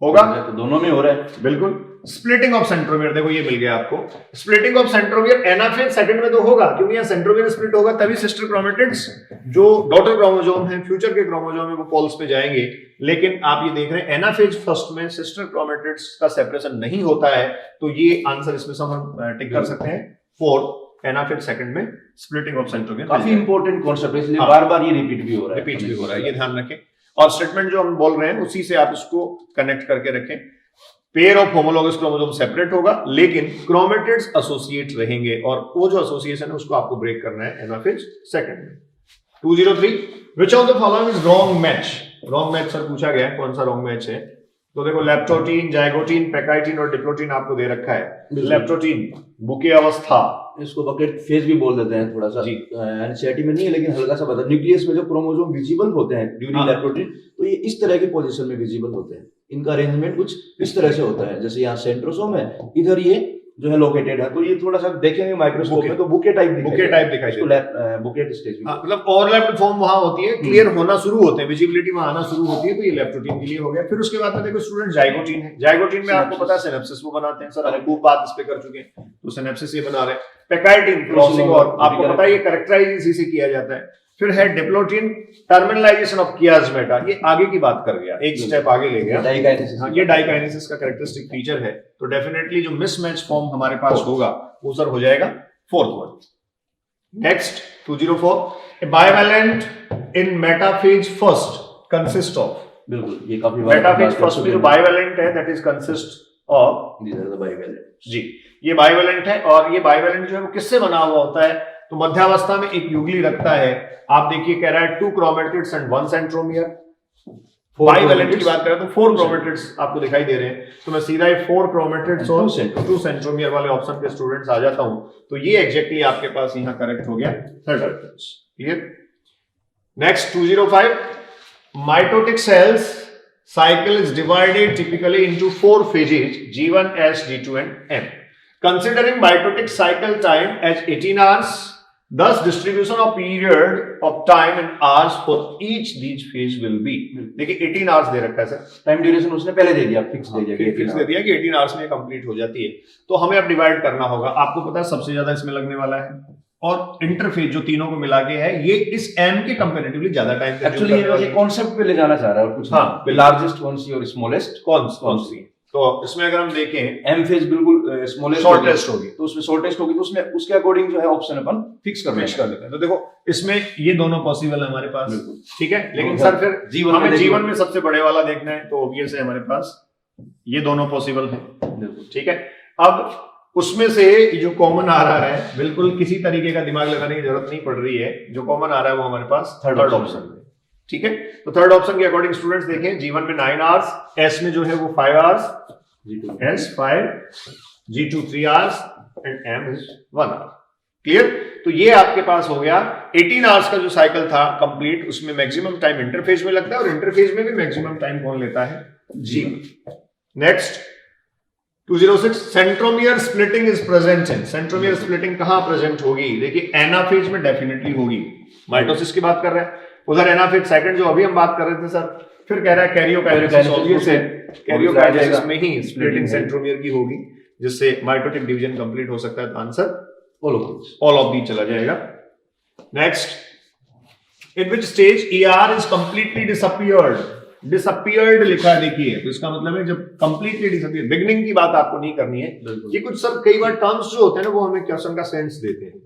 होगा, तो दोनों में हो रहा है बिल्कुल। स्प्लिटिंग ऑफ सेंट्रोमियर, देखो ये मिल गया आपको, splitting of centromere anaphase second में तो होगा, क्योंकि यहाँ सेंट्रोमियर स्प्लिट होगा तभी सिस्टर क्रोमेटिड्स जो डॉटर क्रोमोसोम है, फ्यूचर के क्रोमोसोम है, वो पोल्स पे जाएंगे। लेकिन आप ये देख रहे हैं एनाफेज फर्स्ट में सिस्टर क्रोमेटिड्स का सेपरेशन नहीं होता है, तो ये आंसर इसमें सब हम टिक कर सकते हैं। 4 एनाफेज सेकंड में स्प्लिटिंग ऑफ सेंट्रोमियर, काफी इंपॉर्टेंट कॉन्सेप्ट है, इसलिए बार-बार ये रिपीट भी हो रहा है, ये ध्यान रखें। और स्टेटमेंट जो हम बोल रहे हैं उसी से आप इसको कनेक्ट करके रखें। Pair of homologous chromosome separate होगा, लेकिन क्रोमेटिड्स एसोसिएट रहेंगे, और वो जो एसोसिएशन है उसको आपको ब्रेक करना है एनाफेज सेकंड में। 203, which of the following is wrong match. Wrong match sir पूछा गया है, कौन सा रॉन्ग मैच है। तो देखो लेप्टोटीन, जाइगोटीन, पैकाइटिन और डिप्लोटीन आपको दे रखा है। लेप्टोटीन बुके अवस्था, इसको बकेट फेज भी बोल देते हैं, थोड़ा सा एनसीईआरटी में नहीं है लेकिन हल्का सा बता, न्यूक्लियस में जो क्रोमोसोम विजिबल होते हैं ड्यूरिंग लेप्टोटीन, तो ये इस तरह की पोजीशन में विजिबल होते हैं। इनका अरेंजमेंट कुछ इस तरह से होता है, जैसे यहाँ सेंट्रोसोम है, इधर ये जो है लोकेटेड है, तो ये थोड़ा सा देखेंगे माइक्रोस्कोप में तो बुके टाइप दिखाई देगा, बुके स्टेज में, मतलब ओवरलैप्ड फॉर्म वहां होती है, क्लियर होना शुरू होते हैं, विजिबिलिटी वहां आना शुरू होती है, तो ये लेप्टोटीन के लिए हो गया। फिर उसके बाद में देखो स्टूडेंट जाइगोटीन है, जाइगोटीन में आपको पता है सिनेप्सिस वो बनाते हैं, सर हम खूब बात इस पे कर चुके हैं, तो सिनेप्सिस ये बना रहे हैं। पैकाइटिन क्रॉसिंग, और आपको पता है ये कैरेक्टराइज इसी से किया जाता है। फिर है डिप्लोटीन, टर्मिनलाइजेशन ऑफ कियाज्मेटा, ये आगे की बात कर गया, एक स्टेप आगे ले गया, ये डाइकाइनेसिस का कैरेक्टरिस्टिक फीचर है। तो डेफिनेटली जो मिसमैच फॉर्म हमारे पास होगा वो सर हो जाएगा fourth one. Next 204, bivalent in metaphase first consist of, बिल्कुल ये काफी बार मेटाफेज फर्स्ट में जो बाइवेलेंट है that is consist of, these are the bivalent जी ये बाइवेलेंट है। और ये बाइवेलेंट जो है वो किससे बना हुआ होता है, तो मध्यावस्था में एक युगली रखता है। आप देखिए कह रहा है 2 क्रोमेटिड्स एंड 1 सेंट्रोमियर। बाइवेलेंट की बात करें तो 4 क्रोमेटिड्स आपको दिखाई दे रहे हैं, तो मैं सीधा ही 4 क्रोमेटिड्स और 2 सेंट्रोमियर वाले ऑप्शन पे स्टूडेंट्स आ जाता हूं, तो ये एग्जैक्टली आपके पास यहां करेक्ट हो गया, third reference. Clear. Next 205, mitotic cells cycle is divided typically into 4 phases G1, S, G2 and M. Considering mitotic cycle time as 18 hours, thus distribution of period of time in hours for each these phase will be. देखिए 18 hours दे रखा है sir, time duration उसने पहले दे दिया, fix दे दिया, fix दे दिया कि 18 hours में कंप्लीट हो जाती है। तो हमें अब डिवाइड करना होगा। आपको पता है सबसे ज्यादा इसमें लगने वाला है, और इंटरफेज जो तीनों को मिला के है ये इस एम के कंपैरेटिवली ज्यादा टाइम एक्चुअली ये कांसेप्ट पे ले जाना चाह रहा है और कुछ हाँ, लार्जेस्ट कौन सी और स्मॉलेस्ट कौन सी। तो इसमें अगर हम देखें एम फेज बिल्कुल स्मॉलेस्ट शॉर्टेस्ट होगी, तो उसमें शॉर्टेस्ट होगी, तो उसमें उसके अकॉर्डिंग जो है ऑप्शन अपन फिक्स कर लेते हैं। तो देखो इसमें ये दोनों पॉसिबल है हमारे पास, ठीक है। लेकिन सर फिर हमें जीवन में सबसे बड़े वाला देखना है, तो ऑब्वियस है हमारे पास ये दोनों पॉसिबल है, ठीक है। अब उसमें से जो कॉमन आ रहा है, बिल्कुल किसी तरीके का दिमाग लगाने की जरूरत नहीं पड़ रही है, जो कॉमन आ रहा है वो हमारे पास थर्ड ऑप्शन है, ठीक है। तो थर्ड ऑप्शन के अकॉर्डिंग स्टूडेंट्स देखें, G1 में 9 आवर्स, S में जो है वो 5 hours, S 5, G2 3 hours and M is 1 hour. Clear. तो ये आपके पास हो गया 18 आवर्स का जो साइकिल था कंप्लीट, उसमें मैक्सिमम टाइम इंटरफेज में लगता है, और इंटरफेज में भी मैक्सिमम टाइम कौन लेता है, G। Next 206, centromere splitting is present in. Centromere splitting कहां प्रेजेंट होगी, देखिए एनाफेज में डेफिनेटली होगी, माइटोसिस की बात कर रहे हैं। उधर एनाफेज सेकंड जो अभी हम बात कर रहे थे सर, फिर कह रहा है कैरियोकाइनेसिस, ऑब्वियस है कैरियोकाइनेसिस में ही स्प्लिटिंग सेंट्रोमियर की होगी, जिससे माइटोटिक डिवीजन कंप्लीट हो सकता है। तो आंसर ऑल ऑफ दी चला जाएगा। Next, in which stage ER is completely disappeared लिखा है, देखिए तो इसका मतलब है जब कंप्लीटली डिसअपियर, बिगनिंग की बात आपको नहीं करनी है। ये कुछ सब कई बार टर्म्स जो होते हैं ना वो हमें क्वेश्चन का सेंस देते हैं,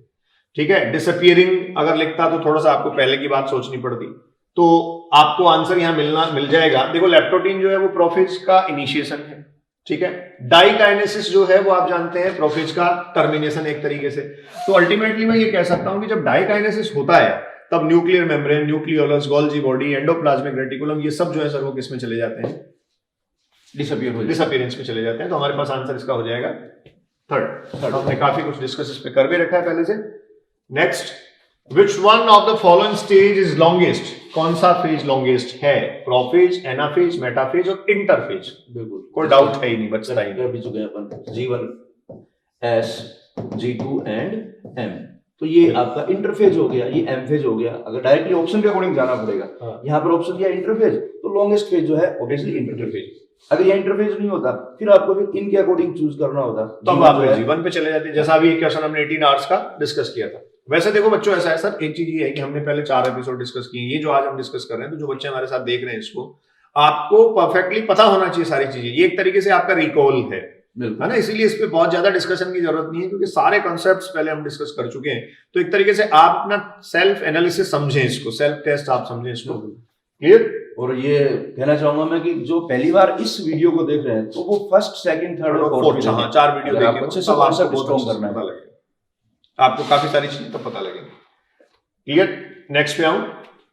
ठीक है। डिसअपियरिंग अगर लिखता तो थोड़ा सा आपको पहले की बात सोचनी पड़ती, तो आपको आंसर यहां मिल जाएगा। देखो लेप्टोटीन जो है वो प्रोफेज का इनिशिएशन है, ठीक है। डाइकाइनेसिस जो है वो आप जानते हैं प्रोफेज का टर्मिनेशन एक तरीके से। तो अल्टीमेटली मैं ये कह सकता हूं कि जब डाइकाइनेसिस होता है तब nuclear membrane, nucleolus, Golgi body, endoplasmic reticulum, ये सब जो है सर वो किसमें चले जाते हैं, डिसअपियरेंस में चले जाते हैं। तो हमारे पास आंसर इसका हो जाएगा थर्ड। हमने काफी कुछ डिस्कस इस पे कर भी रखा है पहले से। Next, which one of the following stage is longest, कौन सा फेज लॉन्गेस्ट है, प्रोफेज, एनाफेज, मेटाफेज और इंटरफेज। बिल्कुल कोई डाउट है ही नहीं, बच्चा ही अभी चुके अपन G1, S, G2 and M। तो ये आपका इंटरफेज हो गया, ये एम फेज हो गया। अगर डायरेक्टली ऑप्शन के अकॉर्डिंग जाना पड़ेगा, यहाँ पर ऑप्शन दिया इंटरफेज, तो लॉन्गेस्ट फेज जो है ऑब्वियसली इंटरफेज। अगर ये इंटरफेज नहीं होता फिर आपको फिर इनके अकॉर्डिंग चूज करना होता, तो आप जीवन पे चले जाते, जैसा अभी क्वेश्चन हमने 18 आवर्स का डिस्कस किया था। वैसे देखो बच्चों ऐसा है सर, एक चीज ये है कि हमने पहले 4 एपिसोड डिस्कस किए, ये जो आज हम डिस्कस कर रहे हैं, तो जो बच्चे हमारे साथ देख रहे हैं इसको आपको परफेक्टली पता होना चाहिए सारी चीजें। ये एक तरीके से आपका रिकॉल है ना, इसीलिए इस पे बहुत ज्यादा डिस्कशन की जरूरत नहीं है, क्योंकि सारे कॉन्सेप्ट्स पहले हम डिस्कस कर चुके हैं। तो एक तरीके से आप अपना सेल्फ एनालिसिस समझें इसको, सेल्फ टेस्ट आप समझें इसको। क्लियर। और ये कहना चाहूंगा मैं कि जो पहली बार इस वीडियो को देख रहे हैं, तो वो फर्स्ट, सेकंड, थर्ड और फोर्थ 4 वीडियो देखें, अच्छे से कॉन्सेप्ट स्ट्रॉन्ग करना है, आपको काफी सारी चीजें तो पता लगेंगी। क्लियर। नेक्स्ट पे आऊं,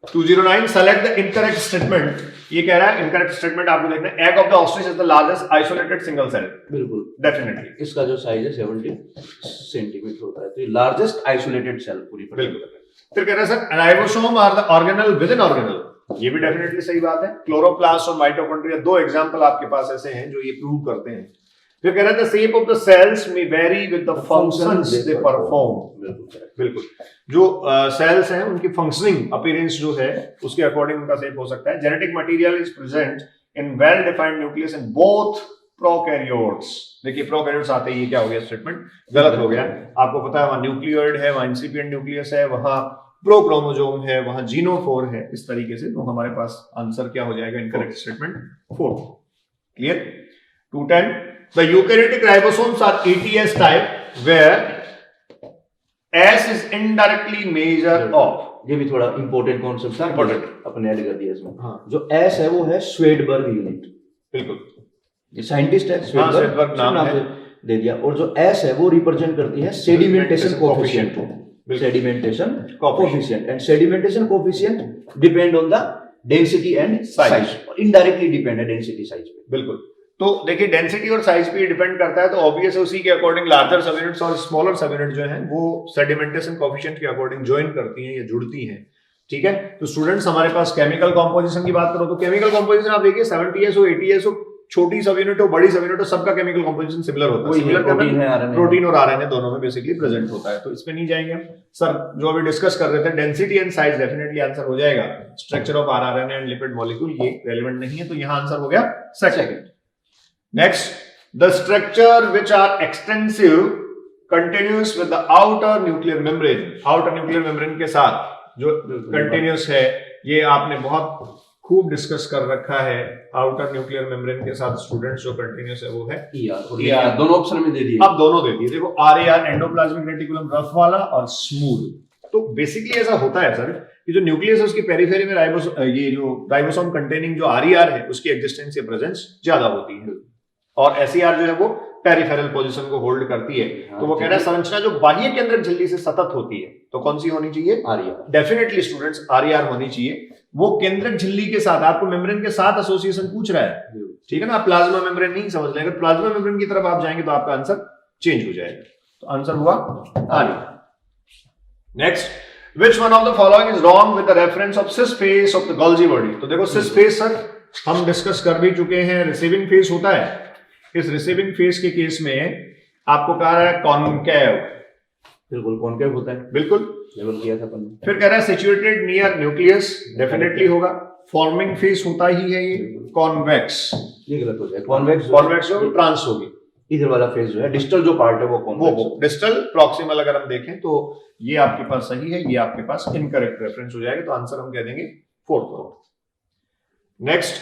209, सेलेक्ट द इनकरेक्ट स्टेटमेंट। ये कह रहा है इनकरेक्ट स्टेटमेंट आपको देखना है, egg of the ostrich is the largest isolated single cell. बिल्कुल डेफिनेटली, इसका जो साइज है 70 सेंटीमीटर होता है, तो ये लार्जेस्ट आइसोलेटेड सेल पूरी। बिल्कुल। फिर कह रहा है sir ribosome are the organelle within organelle. ये भी डेफिनेटली सही बात है। क्लोरोप्लास्ट और माइटोकॉन्ड्रिया 2 एग्जांपल आपके पास ऐसे हैं जो ये प्रूव करते हैं। फिर कह रहा है the shape of the cells may vary with the functions they perform. बिल्कुल, जो सेल्स हैं उनकी फंक्शनिंग अपीयरेंस जो है उसके अकॉर्डिंग उनका शेप हो सकता है। Genetic material is present in well defined nucleus in both prokaryotes. देखिए प्रोकैरियोट्स आते ही ये क्या हो गया, स्टेटमेंट गलत हो गया। आपको पता है वहां न्यूक्लियोइड है, वहां इंसिपिएंट न्यूक्लियस है, वहां प्रोक्रोमोसोम है, वहां जीनोफोर है, इस तरीके से। तो हमारे पास आंसर क्या हो जाएगा, incorrect statement 4। Clear. 210, the eukaryotic ribosomes are ATS type where S is indirectly measure of। ये भी थोड़ा इंपॉर्टेंट कॉन्सेप्ट था, Important। अपने ऐड कर दिया इसमें। हाँ। जो एस है वो है स्वेडबर्ग यूनिट, बिल्कुल, ये साइंटिस्ट है स्वेडबर्ग स्वेडबर्ग नाम नाम है। से दे दिया। और जो एस है वो रिप्रेजेंट करती है sedimentation coefficient, sedimentation coefficient, and sedimentation coefficient depend on the density and size, और इनडायरेक्टली डिपेंड है डेंसिटी साइज पे। बिल्कुल। तो देखिए डेंसिटी और साइज पे डिपेंड करता है, तो ऑब्वियस है उसी के अकॉर्डिंग लार्जर सब यूनिट्स और स्मॉलर सब यूनिट जो है वो सेडिमेंटेशन कोएफिशिएंट के अकॉर्डिंग ज्वाइन करती हैं या जुड़ती हैं। ठीक है, तो स्टूडेंट्स हमारे पास केमिकल कंपोजिशन की बात करो तो केमिकल कंपोजिशन आप देखिए 70s हो 80s हो, छोटी सब यूनिट हो बड़ी सब यूनिट हो, सबका केमिकल कंपोजिशन सिमिलर होता है। सिमिलर प्रोटीन और आरएनए दोनों में बेसिकली प्रेजेंट होता है, तो इसमें नहीं जाएंगे हम। सर जो अभी डिस्कस कर रहे थे density and size definitely answer हो जाएगा। Structure of RNA and lipid molecule ये रेलेवेंट नहीं है, तो यहाँ आंसर हो गया second. Next, the structure which are extensive continuous with the outer nuclear membrane, outer nuclear membrane के साथ जो कंटिन्यूअस है, ये आपने बहुत खूब डिस्कस कर रखा है। आउटर न्यूक्लियर मेम्ब्रेन के साथ स्टूडेंट्स जो कंटिन्यूअस है वो है ER, दोनों ऑप्शन में दे दिए। अब दोनों दे दिए, देखो RAR एंडोप्लाज्मिक रेटिकुलम रफ वाला और स्मूथ। तो बेसिकली ऐसा होता है सर कि जो न्यूक्लियस है उसकी पेरिफेरी में ये जो राइबोसोम कंटेनिंग जो RER है उसकी एग्जिस्टेंस या प्रेजेंस ज्यादा होती है, और SER जो है वो पेरिफेरल पोजीशन को होल्ड करती है। तो वो कह रहा है संरचना जो बाह्य केंद्रक झिल्ली से सतत होती है, तो कौन सी होनी चाहिए? RER। डेफिनेटली स्टूडेंट्स RER होनी चाहिए। वो केंद्रक झिल्ली के साथ, आपको मेम्ब्रेन के साथ एसोसिएशन पूछ रहा है, ठीक है ना, आप प्लाज्मा मेम्ब्रेन नहीं समझ लें, अगर प्लाज्मा मेम्ब्रेन की तरफ आप जाएंगे तो आपका आंसर चेंज हो जाएगा। तो आंसर हुआ RER। Next, which one of the following is wrong with the reference of cis phase of the Golgi body? तो देखो cis phase सर हम डिस्कस कर भी चुके हैं, रिसीविंग फेस होता है। इस रिसीविंग फेस के केस में आपको कह रहा है कॉनकेव, बिल्कुल कॉनकेव होता है, बिल्कुल लेवल किया था अपन। फिर कह रहा है सिचुएटेड नियर न्यूक्लियस, डेफिनेटली होगा। फॉर्मिंग फेस होता ही है ये। कॉन्वेक्स, ये गलत हो जाएगा। कॉन्वेक्स जो ट्रांस होगी, इधर वाला फेस जो है डिस्टल जो पार्ट है वो कॉन्वेक्स, वो डिस्टल प्रॉक्सिमल अगर हम देखें तो ये आपके पास सही है, ये आपके पास इनकरेक्ट रेफरेंस हो जाएगा, तो आंसर हम कह देंगे fourth. Next,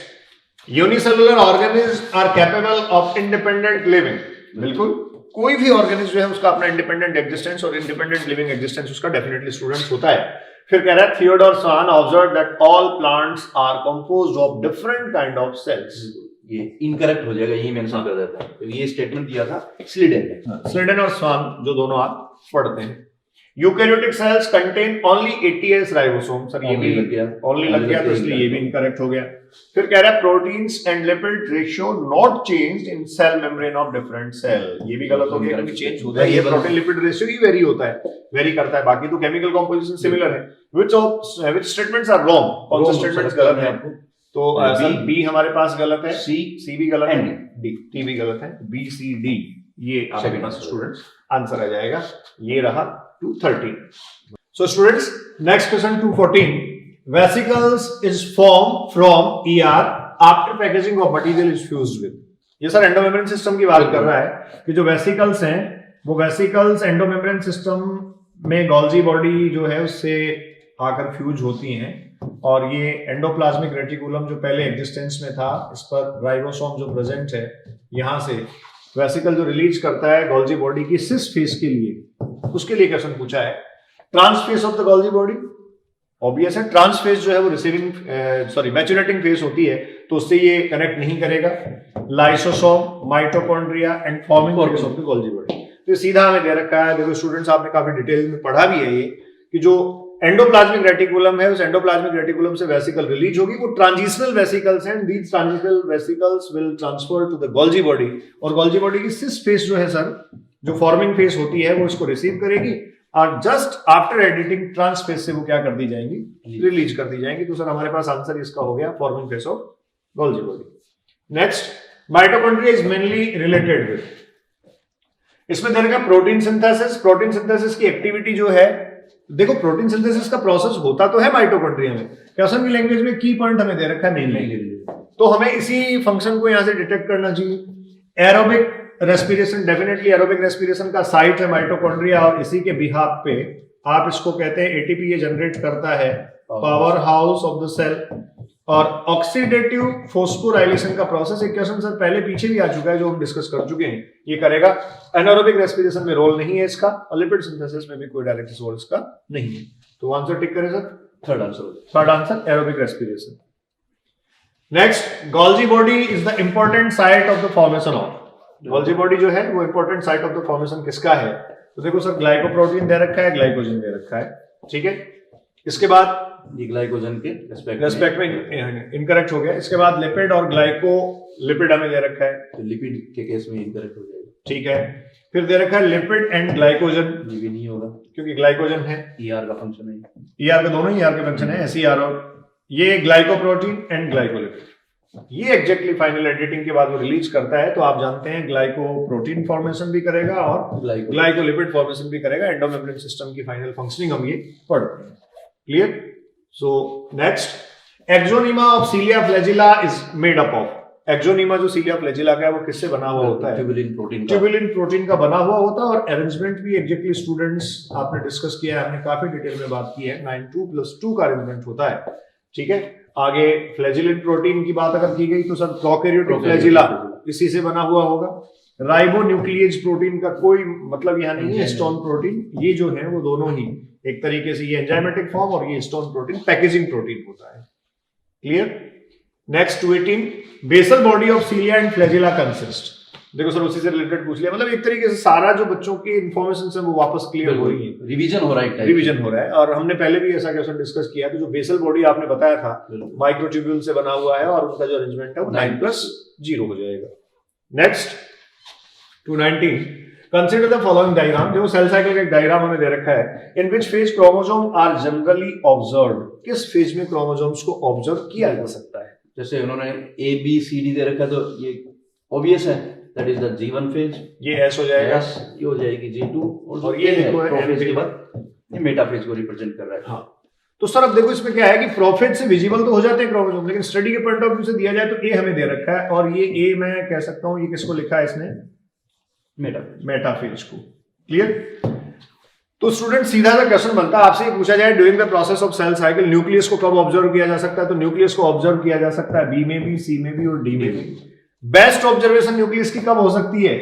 unicellular organism are capable of independent living. बिल्कुल, कोई भी ऑर्गेनिज्म जो है उसका अपना इंडिपेंडेंट एग्जिस्टेंस और इंडिपेंडेंट लिविंग एग्जिस्टेंस उसका डेफिनेटली स्टूडेंट्स होता है। फिर कह रहा है Theodore Schwann observe that all plants are composed of different kind of cells. ये इनकरेक्ट हो जाएगा, यही मेंशन कर देता है, तो ये स्टेटमेंट दिया था स्लीडन और स्वान जो दोनों आप पढ़ते हैं। Eukaryotic cells contain only 80S ribosome. Sir ये भी ओनली लग गया, तो इसलिए ये भी इनकरेक्ट हो गया। फिर कह रहा है proteins and lipid ratio not changed in cell membrane of different cell. ये भी गलत हो गया क्योंकि चेंज होता है, ये प्रोटीन लिपिड रेशियो ही वेरी होता है, वेरी करता है, बाकी तो केमिकल कंपोजिशन सिमिलर है। व्हिच स्टेटमेंट्स आर रॉन्ग, कौन से स्टेटमेंट्स गलत है? तो सर बी हमारे पास गलत है, सी भी गलत है, डी भी गलत है, बी सी डी ये आपके पास स्टूडेंट्स आंसर आ जाएगा। ये रहा 213। So students, next question 214. Vesicles is formed from ER after packaging of material is fused with. ये सर एंडोमेम्ब्रेन सिस्टम की बात कर रहा है कि जो वेसिकल्स हैं वो वेसिकल्स एंडोमेम्ब्रेन सिस्टम में गोल्जी बॉडी जो है उससे आकर फ्यूज होती हैं, और ये एंडोप्लाज्मिक रेटिकुलम जो पहले एग्जिस्टेंस में था इस पर राइबोसोम जो प्रेजेंट है, यहाँ से वेसिकल जो रिलीज करता है गोल्जी बॉडी की सिस फेस के लिए, उसके लिए क्वेश्चन पूछा है। Trans face of the Golgi body, obvious है ट्रांसफेस जो है वो रिसीविंग मैच्योरेटिंग फेस होती है, तो उससे ये कनेक्ट नहीं करेगा। Lysosome, mitochondria and forming face of the Golgi body, तो सीधा हमें दे रखा है। देखो स्टूडेंट्स आपने काफी डिटेल में पढ़ा भी है ये कि जो एंडोप्लाज्मिक रेटिकुलम है उस एंडोप्लाज्मिक रेटिकुलम से वेसिकल रिलीज होगी, वो ट्रांजिशनल वेसिकल्स हैं, these transitional vesicles will transfer to the Golgi body, और गोल्जी बॉडी की सिस फेस जो है सर जो फॉर्मिंग फेस होती है वो इसको रिसीव करेगी, और जस्ट आफ्टर एडिटिंग ट्रांसफेस से वो क्या कर दी जाएंगी, रिलीज कर दी जाएंगी। तो सर हमारे पास आंसर इसका हो गया forming face of Golgi body. Next, mitochondria is mainly related with, इसमें देखा प्रोटीन सिंथेसिस। प्रोटीन सिंथेसिस की एक्टिविटी जो है, देखो प्रोटीन सिंथेसिस का प्रोसेस होता तो है माइटोकॉन्ड्रिया में, क्वेश्चन की लैंग्वेज में की पॉइंट हमें दे रखा है मेनली, तो हमें इसी फंक्शन को यहां से डिटेक्ट करना चाहिए। Aerobic respiration, definitely aerobic respiration का साइट है माइटोकॉन्ड्रिया, और इसी के बिहाफ पे आप इसको कहते हैं एटीपी ये जनरेट करता है, power house of the cell. और ऑक्सीडेटिव फोस्फोराइलेशन का प्रोसेस, एक क्वेश्चन सर पहले पीछे भी आ चुका है जो हम डिस्कस कर चुके हैं, ये करेगा। एनारोबिक रेस्पिरेशन में रोल नहीं है इसका, और लिपिड सिंथेसिस में भी कोई डायरेक्ट रोल इसका नहीं है। तो आंसर टिक करें sir, third answer aerobic respiration. Next, Golgi body is the important site of the formation of, Golgi body जो है वो important site of the formation किसका है? तो देखो सर, ग्लाइकोप्रोटीन दे रखा है, ग्लाइकोजन दे रखा है, ठीक है। इसके बाद ये ग्लाइकोजन के रेस्पेक्ट में इनकरेक्ट हो गया। इसके बाद लिपिड और ग्लाइकोलिपिड हमें दे रखा है, तो लिपिड के केस में इनकरेक्ट हो जाएगा, ठीक है। फिर दे रखा है लिपिड एंड ग्लाइकोजन, ये भी नहीं होगा क्योंकि ग्लाइकोजन है, ईआर का फंक्शन है, ईआर का दोनों ही ईआर के फंक्शन है, एसईआर। और ये ग्लाइकोप्रोटीन एंड ग्लाइकोलिपिड, ये एग्जैक्टली फाइनल एडिटिंग के बाद वो रिलीज करता है, तो आप जानते हैं ग्लाइकोप्रोटीन फॉर्मेशन भी करेगा और ग्लाइकोलिपिड फॉर्मेशन भी करेगा। एंडोमेम्ब्रेन सिस्टम की फाइनल फंक्शनिंग हम ये पढ़ते हैं, clear. So next, axoneme of cilia flagella is made up of, axoneme जो सीलिया फ्लैजिला का है वो किससे बना हुआ होता है? ट्यूबुलिन प्रोटीन का बना हुआ होता है। और अरेंजमेंट भी एग्जैक्टली स्टूडेंट्स आपने डिस्कस किया है, हमने काफी डिटेल में बात की है, 9:2+2 का अरेंजमेंट होता है, ठीक है। आगे फ्लैजिलिन प्रोटीन की बात अगर की गई तो सर प्रोकैरियोटिक फ्लैजिला इसी से बना हुआ होगा। राइबोन्यूक्लियेज प्रोटीन का कोई मतलब यहाँ नहीं है, हिस्टोन प्रोटीन, ये जो है वो दोनों ही एक तरीके से, ये एंजाइमेटिक फॉर्म और ये हिस्टोन प्रोटीन पैकेजिंग प्रोटीन होता है, clear. Next 218, basal body of cilia and flagella consist, देखो सर उसी से रिलेटेड पूछ लिया, मतलब एक तरीके से सारा जो बच्चों की इन्फॉर्मेशन है वो वापस क्लियर हो रही है, रिवीजन हो रहा है। और हमने पहले भी ऐसा क्वेश्चन डिस्कस किया कि जो बेसल बॉडी आपने बताया था माइक्रोट्यूब्यूल से बना हुआ है और उनका जो अरेंजमेंट है वो 9+0 हो जाएगा। Next 219, consider the following diagram, देखो सेल साइकिल का एक डायग्राम हमें दे रखा है, in which phase chromosome are generally observed, किस फेज में क्रोमोसोम्स को ऑब्जर्व किया जा सकता है? जैसे उन्होंने A B C D दे रखा है, तो ये ऑब्वियस है, that is the G1 phase, ये S हो जाएगा, ये हो जाएगी G2, और ये देखो है प्रोफेज के बाद ये मेटाफेज को रिप्रेजेंट कर रहा है। हाँ, तो सर अब देखो इसमें क्या है कि प्रोफेज से विजिबल तो हो जाते हैं क्रोमोसोम, लेकिन स्टडी के पॉइंट ऑफ व्यू से दिया जाए तो A हमें दे रखा है, और ये A मैं कह सकता हूँ, ये किसको लिखा है इसने? मेटाफेज को, क्लियर। तो स्टूडेंट सीधा सा क्वेश्चन बनता है, आपसे पूछा जाए during the process of cell cycle nucleus को कब ऑब्जर्व किया जा सकता है? तो न्यूक्लियस को ऑब्जर्व किया जा सकता है बी में भी, सी में भी और डी में भी। बेस्ट ऑब्जर्वेशन न्यूक्लियस की कब हो सकती है?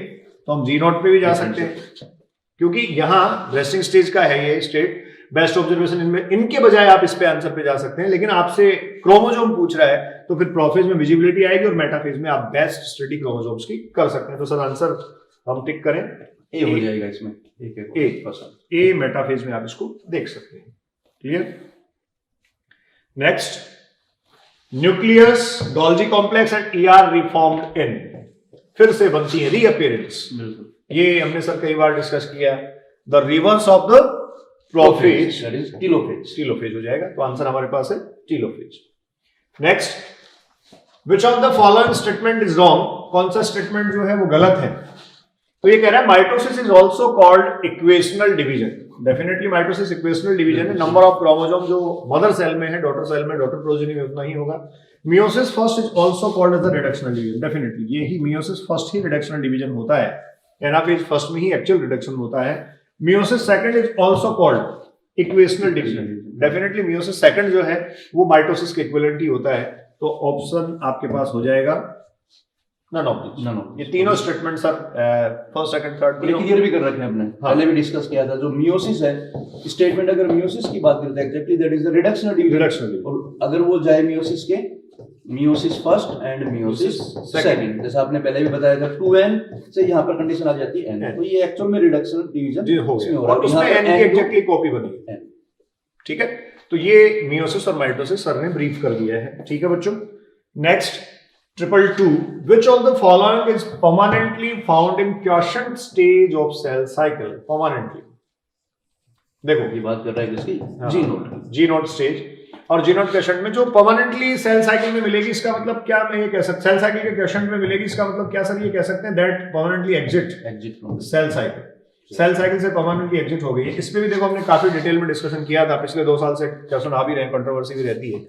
तो हम G0 पे भी जा सकते हैं, क्योंकि यहाँ रेस्टिंग स्टेज का है ये स्टेट। बेस्ट ऑब्जर्वेशन इनमें, इनके बजाय आप इस पे आंसर पे जा सकते हैं, लेकिन आपसे क्रोमोसोम पूछ रहा है तो फिर प्रोफेज में विजिबिलिटी आएगी और मेटाफेज में आप बेस्ट स्टडी क्रोमोसोम्स की कर सकते हैं। तो सर आंसर हम टिक करें, ए हो जाएगा इसमें, ए मेटाफेज में आप इसको देख सकते हैं, clear. Next, nucleus, Golgi complex and ER reformed in, फिर से बनती है रीअपियरेंस, ये हमने सर कई बार डिस्कस किया। The reverse of the prophase, that is telophase हो जाएगा, तो आंसर हमारे पास है telophase. Next, which of the following statement is wrong, कौन सा स्टेटमेंट जो है वो गलत है? तो ये कह रहा है mitosis is also called equational division, definitely mitosis equational division है। नंबर ऑफ क्रोमोसोम जो मदर सेल में है, डॉटर सेल में, डॉटर प्रोजेनी में उतना ही होगा। Meiosis first is also called as the reductional division, definitely ये ही मियोसिस फर्स्ट ही रिडक्शनल डिवीजन होता है, एनाफेज फर्स्ट में ही एक्चुअल रिडक्शन होता है। Meiosis second is also called equational division, definitely meiosis second जो है वो माइटोसिस के इक्विवेलेंट ही होता है। तो ऑप्शन आपके पास हो जाएगा नन ऑफ दिस। ये तीनों statement sir first second third clear भी कर रखे हैं हमने, पहले भी डिस्कस किया था। जो मियोसिस है स्टेटमेंट, अगर मियोसिस की बात करते हैं exactly that is the reductional division, और अगर वो जाए मियोसिस के meiosis first and meiosis second, जैसे आपने पहले भी बताया था 2n से यहाँ पर कंडीशन आ जाती है n, तो ये एक्चुअल में रिडक्शनल डिवीजन हो गया और उसमें n की एग्जैक्टली कॉपी बनी, ठीक है। तो ये मियोसिस और माइटोसिस सर ने ब्रीफ कर दिया है, ठीक है बच्चों। Next 222, which of the following is permanently found in quiescent stage of cell cycle? Permanently, देखो ये बात कर रहा है किसकी? G0 स्टेज, और G0 क्वेश्चन में जो परमानेंटली सेल साइकिल में मिलेगी, इसका मतलब क्या मैं ये कह सकता, सेल साइकिल के क्वेश्चन में मिलेगी, इसका मतलब क्या सर ये कह सकते हैं that permanently exit cell cycle, cell cycle से परमानेंटली एग्जिट हो गई है। इस पे भी देखो हमने काफी डिटेल में डिस्कशन किया था, पिछले 2 साल से क्वेश्चन आ भी रहे हैं, कंट्रोवर्सी भी रहती है।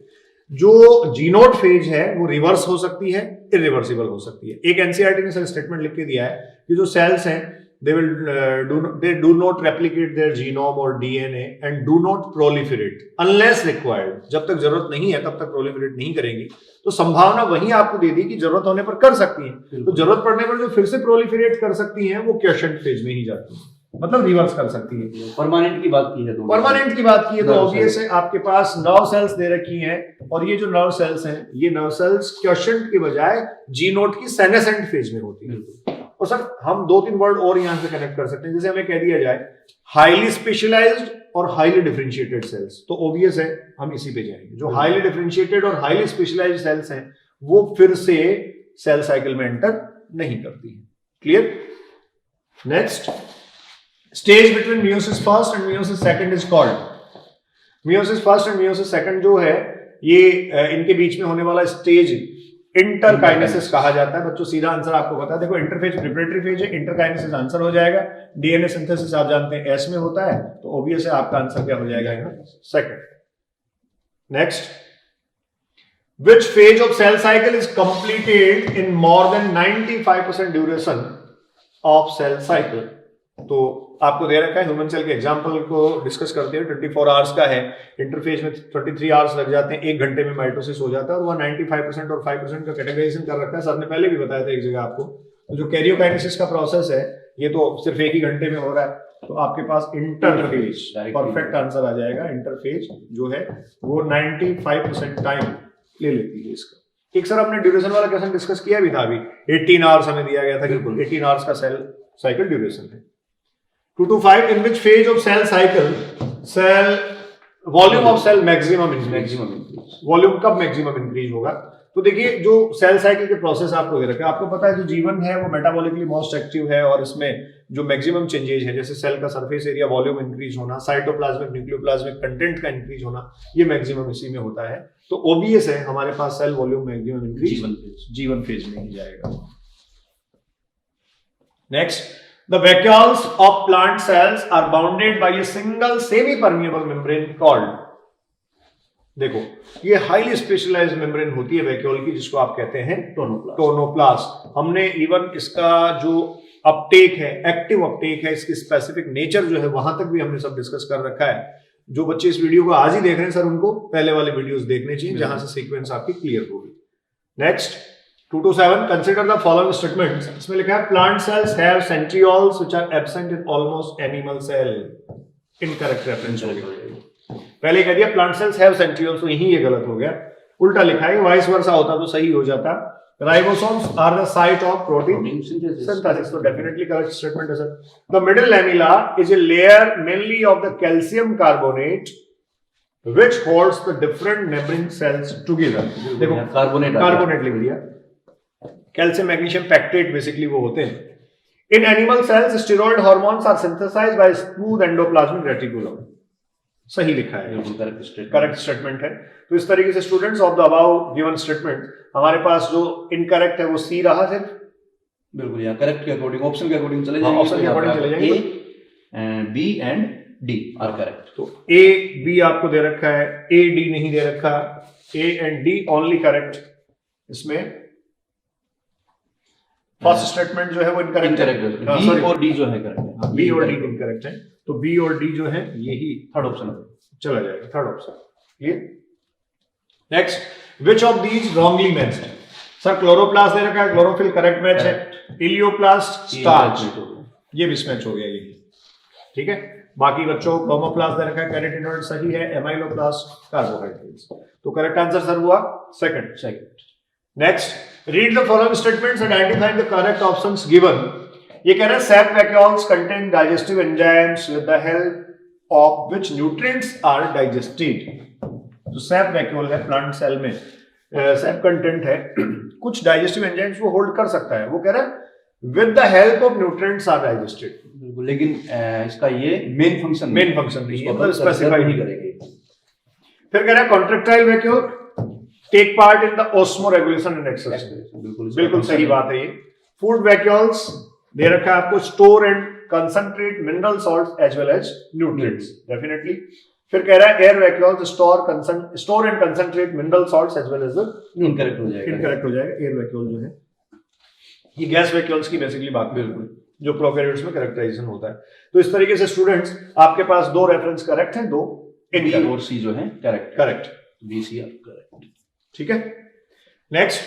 जो G0 फेज है वो रिवर्स हो सकती है, इरिवर्सिबल हो सकती है। एक एनसीईआरटी ने सर स्टेटमेंट लिख के दिया है कि जो सेल्स हैं they do not replicate their genome or DNA and do not proliferate unless required. जब तक जरूरत नहीं है तब तक proliferate नहीं करेंगी, तो संभावना वही आपको दे दी कि जरूरत होने पर कर सकती हैं। तो जरूरत पड़ने पर जो फिर से proliferate कर सकती हैं वो क्वेश्चन फेज में ही जाती है, मतलब रिवर्स कर सकती है। परमानेंट की बात की है तो परमानेंट की बात की है तो ऑब्वियस है आपके पास नर्व सेल्स दे रखी हैं, और ये जो नर्व सेल्स हैं ये नर्व सेल्स क्वेश्चन के बजाय जी नोट की सेनेसेंट फेज में होती है। और सर हम 2-3 वर्ड और यहां से कनेक्ट कर सकते हैं, जैसे हमें कह दिया जाए हाईली स्पेशलाइज्ड और हाईली डिफरेंशिएटेड सेल्स, तो ऑब्वियस है हम इसी पे जाएंगे। जो हाईली डिफरेंशिएटेड और हाईली स्पेशलाइज्ड सेल्स हैं वो फिर से सेल साइकिल में एंटर नहीं करती है। Clear? Next, stage between meiosis first and meiosis second is called, meiosis first and meiosis second जो है ये इनके बीच में होने वाला स्टेज इंटरकाइनेसिस कहा जाता है। बच्चों सीधा आंसर आपको पता है, देखो इंटरफेज प्रिपरेटरी फेज है, इंटरकाइनेसिस आंसर हो जाएगा। डीएनए सिंथेसिस आप जानते हैं एस में होता है, तो ऑब्वियस है आपका आंसर क्या हो जाएगा यहाँ second. Next, which phase of cell cycle is completed in more than 95% duration of cell cycle. तो आपको दे रखा है ह्यूमन सेल के एग्जांपल को डिस्कस करते हैं, 24 आवर्स का है, इंटरफेज में 23 आवर्स लग जाते हैं, 1 घंटे में माइटोसिस हो जाता है, और वह 95% और 5% का कैटेगराइजेशन कर रखा है। सर ने पहले भी बताया था एक जगह आपको। तो जो कैरियोकाइनेसिस का प्रोसेस है ये तो सिर्फ 1 ही घंटे में हो रहा है, तो आपके पास इंटरफेज परफेक्ट आंसर आ जाएगा। इंटरफेज जो है वो 95% टाइम ले लेती है इसका। एक सर आपने ड्यूरेशन वाला क्वेश्चन डिस्कस किया भी था अभी, 18 आवर्स हमें दिया गया था, बिल्कुल 18 आवर्स का सेल साइकिल ड्यूरेशन है। 225, in which phase of cell cycle cell volume of cell maximum increase, volume कब मैक्सिमम इंक्रीज होगा? तो देखिए जो सेल साइकिल के प्रोसेस आपको दे रखा है, आपको पता है जो जीवन है वो मेटाबॉलिकली मोस्ट एक्टिव है, और इसमें जो मैक्सिमम चेंजेस है जैसे सेल का सरफेस एरिया वॉल्यूम इंक्रीज होना, साइटोप्लाज्मिक न्यूक्लियोप्लाज्मिक कंटेंट का इंक्रीज होना, ये मैक्सिमम इसी में होता है। तो ऑब्वियस है हमारे पास cell volume maximum increase G one phase में ही जाएगा। Next, the vacuoles of plant cells are bounded by a single semi permeable membrane called, देखो ये हाईली स्पेशलाइज्ड मेम्ब्रेन होती है वैक्यूल की, जिसको आप कहते हैं टोनोप्लास्ट। हमने इवन इसका जो अपटेक है, एक्टिव अपटेक है, इसकी स्पेसिफिक नेचर जो है वहां तक भी हमने सब डिस्कस कर रखा है। जो बच्चे इस वीडियो को आज ही देख रहे हैं सर, उनको पहले वाले वीडियोस देखने चाहिए जहां से सीक्वेंस आपकी क्लियर होगी। Next, 227, consider the following statements। इसमें लिखा है plant cells have centrioles which are absent in almost animal cell। Incorrect reference हो गया। पहले कह दिया plant cells have centrioles, तो यही ये गलत हो गया। उल्टा लिखा है, वाइस वर्सा होता तो सही हो जाता। Ribosomes are the site of protein synthesis, तो definitely correct statement है sir. The middle lamella is a layer mainly of the calcium carbonate which holds the different neighboring cells together। देखो carbonate लिख दिया, कैल्शियम मैग्नीशियम पैक्टेट बेसिकली वो होते हैं। In animal cells steroid hormones are synthesized by smooth endoplasmic reticulum, सही लिखा है, correct statement है। तो इस तरीके से students of the above given statement, हमारे पास जो इनकरेक्ट है वो सी रहा सिर्फ, बिल्कुल यहाँ करेक्ट के अकॉर्डिंग ऑप्शन के अकॉर्डिंग चले जाएंगे, ऑप्शन के अकॉर्डिंग चले जाएंगे। A B and D are correct. तो ए बी आपको दे रखा है, ए डी नहीं दे रखा, A and D only correct. इसमें फर्स्ट स्टेटमेंट जो है वो इनकरेक्ट है, बी और डी जो है करेक्ट है, बी और डी इनकरेक्ट है, तो बी और डी जो है यही थर्ड ऑप्शन चला जाएगा, थर्ड ऑप्शन। ये next, which of these wrongly matched? Sir chloroplast दे रखा है, क्लोरोफिल करेक्ट मैच है, इलियोप्लास्ट स्टार्च ये मिसमैच हो गया ये, ठीक है। बाकी बच्चों क्रोमोप्लास्ट दे रखा है, कैरोटीनॉइड सही है, एमाइलोप्लास्ट कार्बोहाइड्रेट्स, तो करेक्ट आंसर सर हुआ second. Next, read the following statements and identify the correct options given. ये कह रहा है sap vacuoles contain digestive enzymes with the help of which nutrients are digested. जो sap vacuole है plant cell में, sap content है, कुछ digestive enzymes वो होल्ड कर सकता है। वो कह रहा है with the help of nutrients are digested, लेकिन इसका ये मेन फंक्शन नहीं है, मतलब स्पेसिफाई नहीं करेगी। फिर कह रहा है contractile vacuole take part in the osmoregulation and exercise, बिल्कुल सही बात है ये। फूड वैक्यूल्स दे रखा है आपको, store and concentrate mineral salts as well as nutrients, definitely. फिर कह रहा है air vacuoles store and concentrate mineral salts as well as incorrect हो जाएगा, एयर वैक्यूल जो है ये गैस वैक्यूल्स की बेसिकली बात, बिल्कुल जो प्रोकैरियोट्स में कैरेक्टराइजेशन होता है। तो इस तरीके से स्टूडेंट्स आपके पास 2 रेफरेंस करेक्ट हैं, 2 बी और सी जो है करेक्ट, बी सी करेक्ट। ठीक है। Next,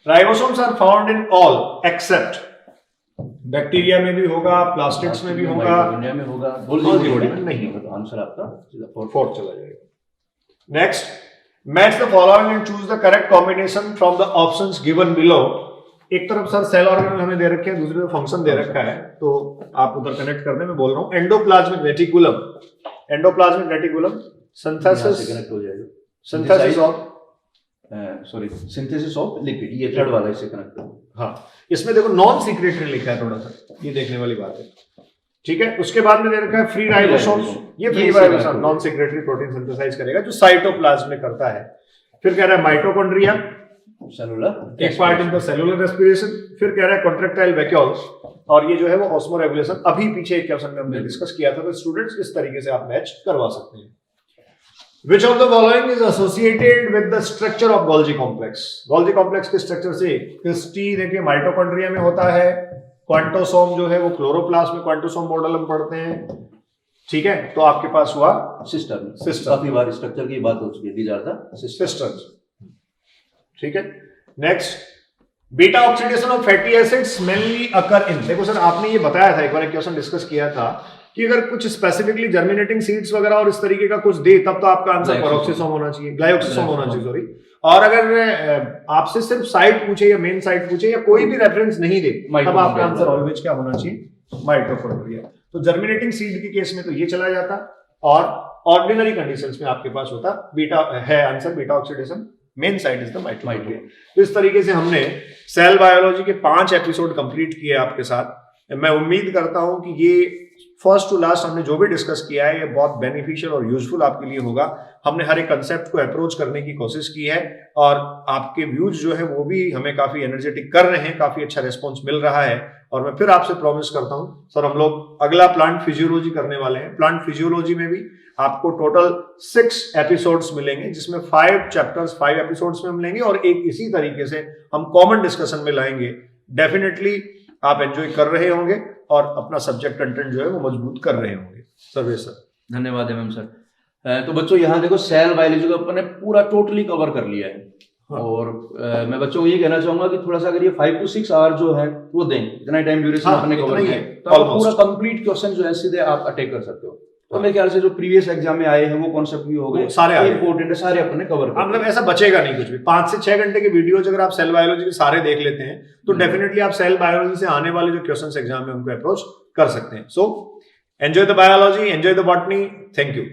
ribosomes are found in all except, bacteria में भी होगा, प्लास्टिड्स में भी होगा, इंडिया में होगा, गोल्गी बॉडी में नहीं होगा। तो आंसर आपका सीधा 4 चला जाएगा। Next, match the following and choose the correct combination from the options given below. एक तरफ सर सेल ऑर्गेनल हमें दे रखे हैं, दूसरी तरफ फंक्शन दे रखा है, तो आप उधर कनेक्ट करने में बोल रहा हूं। Endoplasmic reticulum, endoplasmic reticulum synthesis, connect हो जाएगा, synthesis of sorry synthesis of lipid, ये थर्ड वाला इससे कनेक्ट हो। हाँ, इसमें देखो नॉन सीक्रेटरी लिखा है, थोड़ा सा ये देखने वाली बात है, ठीक है। उसके बाद में दे रखा है फ्री राइबोसोम्स, ये free ribosome non secretory protein synthesize करेगा जो साइटोप्लाज्म में करता है। फिर कह रहा है माइटोकॉन्ड्रिया, सेलुलर एक part in the cellular respiration. फिर कह रहा है कॉन्ट्रैक्टाइल वैक्यूल्स, और ये जो है वो ऑस्मोरेगुलेशन। अभी पीछे एक क्वेश्चन में हमने डिस्कस किया था, तो स्टूडेंट्स इस तरीके से आप मैच करवा सकते हैं। Which of the following is associated with the structure of Golgi complex? Golgi complex के स्ट्रक्चर से क्रिस्टी देखिए माइटोकॉन्ड्रिया में होता है, क्वांटोसोम जो है वो क्लोरोप्लास्ट में क्वांटोसोम मॉडल हम पढ़ते हैं, ठीक है। तो आपके पास हुआ सिस्टम, काफी बार स्ट्रक्चर की बात हो चुकी है, दीज आर द सिस्टम्स, ठीक है। Next, beta oxidation of fatty acids mainly occur in, देखो सर आपने ये बताया था, एक बार एक क्वेश्चन डिस्कस किया था कि अगर कुछ स्पेसिफिकली जर्मिनेटिंग सीड्स वगैरह और इस तरीके का कुछ दे तब तो आपका आंसर पेरोक्सिसोम होना चाहिए, ग्लाइकोक्सिसोम होना चाहिए, सॉरी। और अगर आपसे सिर्फ साइट पूछे या मेन साइट पूछे या कोई भी रेफरेंस नहीं दे, तब आपका आंसर ऑलवेज क्या होना चाहिए, माइटोकॉन्ड्रिया। तो जर्मिनेटिंग सीड के केस में तो ये चला जाता, और ऑर्डिनरी कंडीशंस में आपके पास होता बीटा है answer, beta oxidation, main site is the mitochondria. तो इस तरीके से हमने सेल बायोलॉजी के 5 एपिसोड कंप्लीट किए आपके साथ। मैं उम्मीद करता हूं कि ये फर्स्ट टू लास्ट हमने जो भी डिस्कस किया है ये बहुत बेनिफिशियल और यूजफुल आपके लिए होगा। हमने हर एक कंसेप्ट को अप्रोच करने की कोशिश की है, और आपके व्यूज जो है वो भी हमें काफी एनर्जेटिक कर रहे हैं, काफी अच्छा रिस्पॉन्स मिल रहा है। और मैं फिर आपसे प्रॉमिस करता हूं सर, हम लोग अगला प्लांट फिजियोलॉजी करने वाले हैं। प्लांट फिजियोलॉजी में भी आपको टोटल 6 एपिसोड्स मिलेंगे, जिसमें 5 चैप्टर्स 5 एपिसोड्स में मिलेंगे, और एक इसी तरीके से हम कॉमन डिस्कशन में लाएंगे। डेफिनेटली आप एंजॉय कर रहे होंगे और अपना सब्जेक्ट कंटेंट जो है वो मजबूत कर रहे होंगे। सर्वेश सर, धन्यवाद एम सर। तो बच्चों यहाँ देखो सेल बायोलॉजी को अपन ने पूरा टोटली कवर कर लिया है। हाँ। और मैं बच्चों को ये कहना चाहूंगा कि थोड़ा सा अगर ये 5 to 6 आवर जो है वो दें, इतना टाइम ड्यूरेशन अपने कवर किया, तो पूरा कंप्लीट क्वेश्चन जो है सीधे आप अटैक कर सकते हो। तो मेरे ख्याल से जो प्रीवियस एग्जाम में आए हैं वो कॉन्सेप्ट भी हो गए, सारे इंपॉर्टेंट है, सारे अपने कवर कर, मतलब ऐसा बचेगा नहीं कुछ भी। 5 से 6 घंटे के वीडियोज अगर आप सेल बायोलॉजी के सारे देख लेते हैं तो डेफिनेटली आप सेल बायोलॉजी से आने वाले जो क्वेश्चंस एग्जाम में उनको अप्रोच कर सकते हैं। So enjoy the biology, enjoy the botany. Thank you.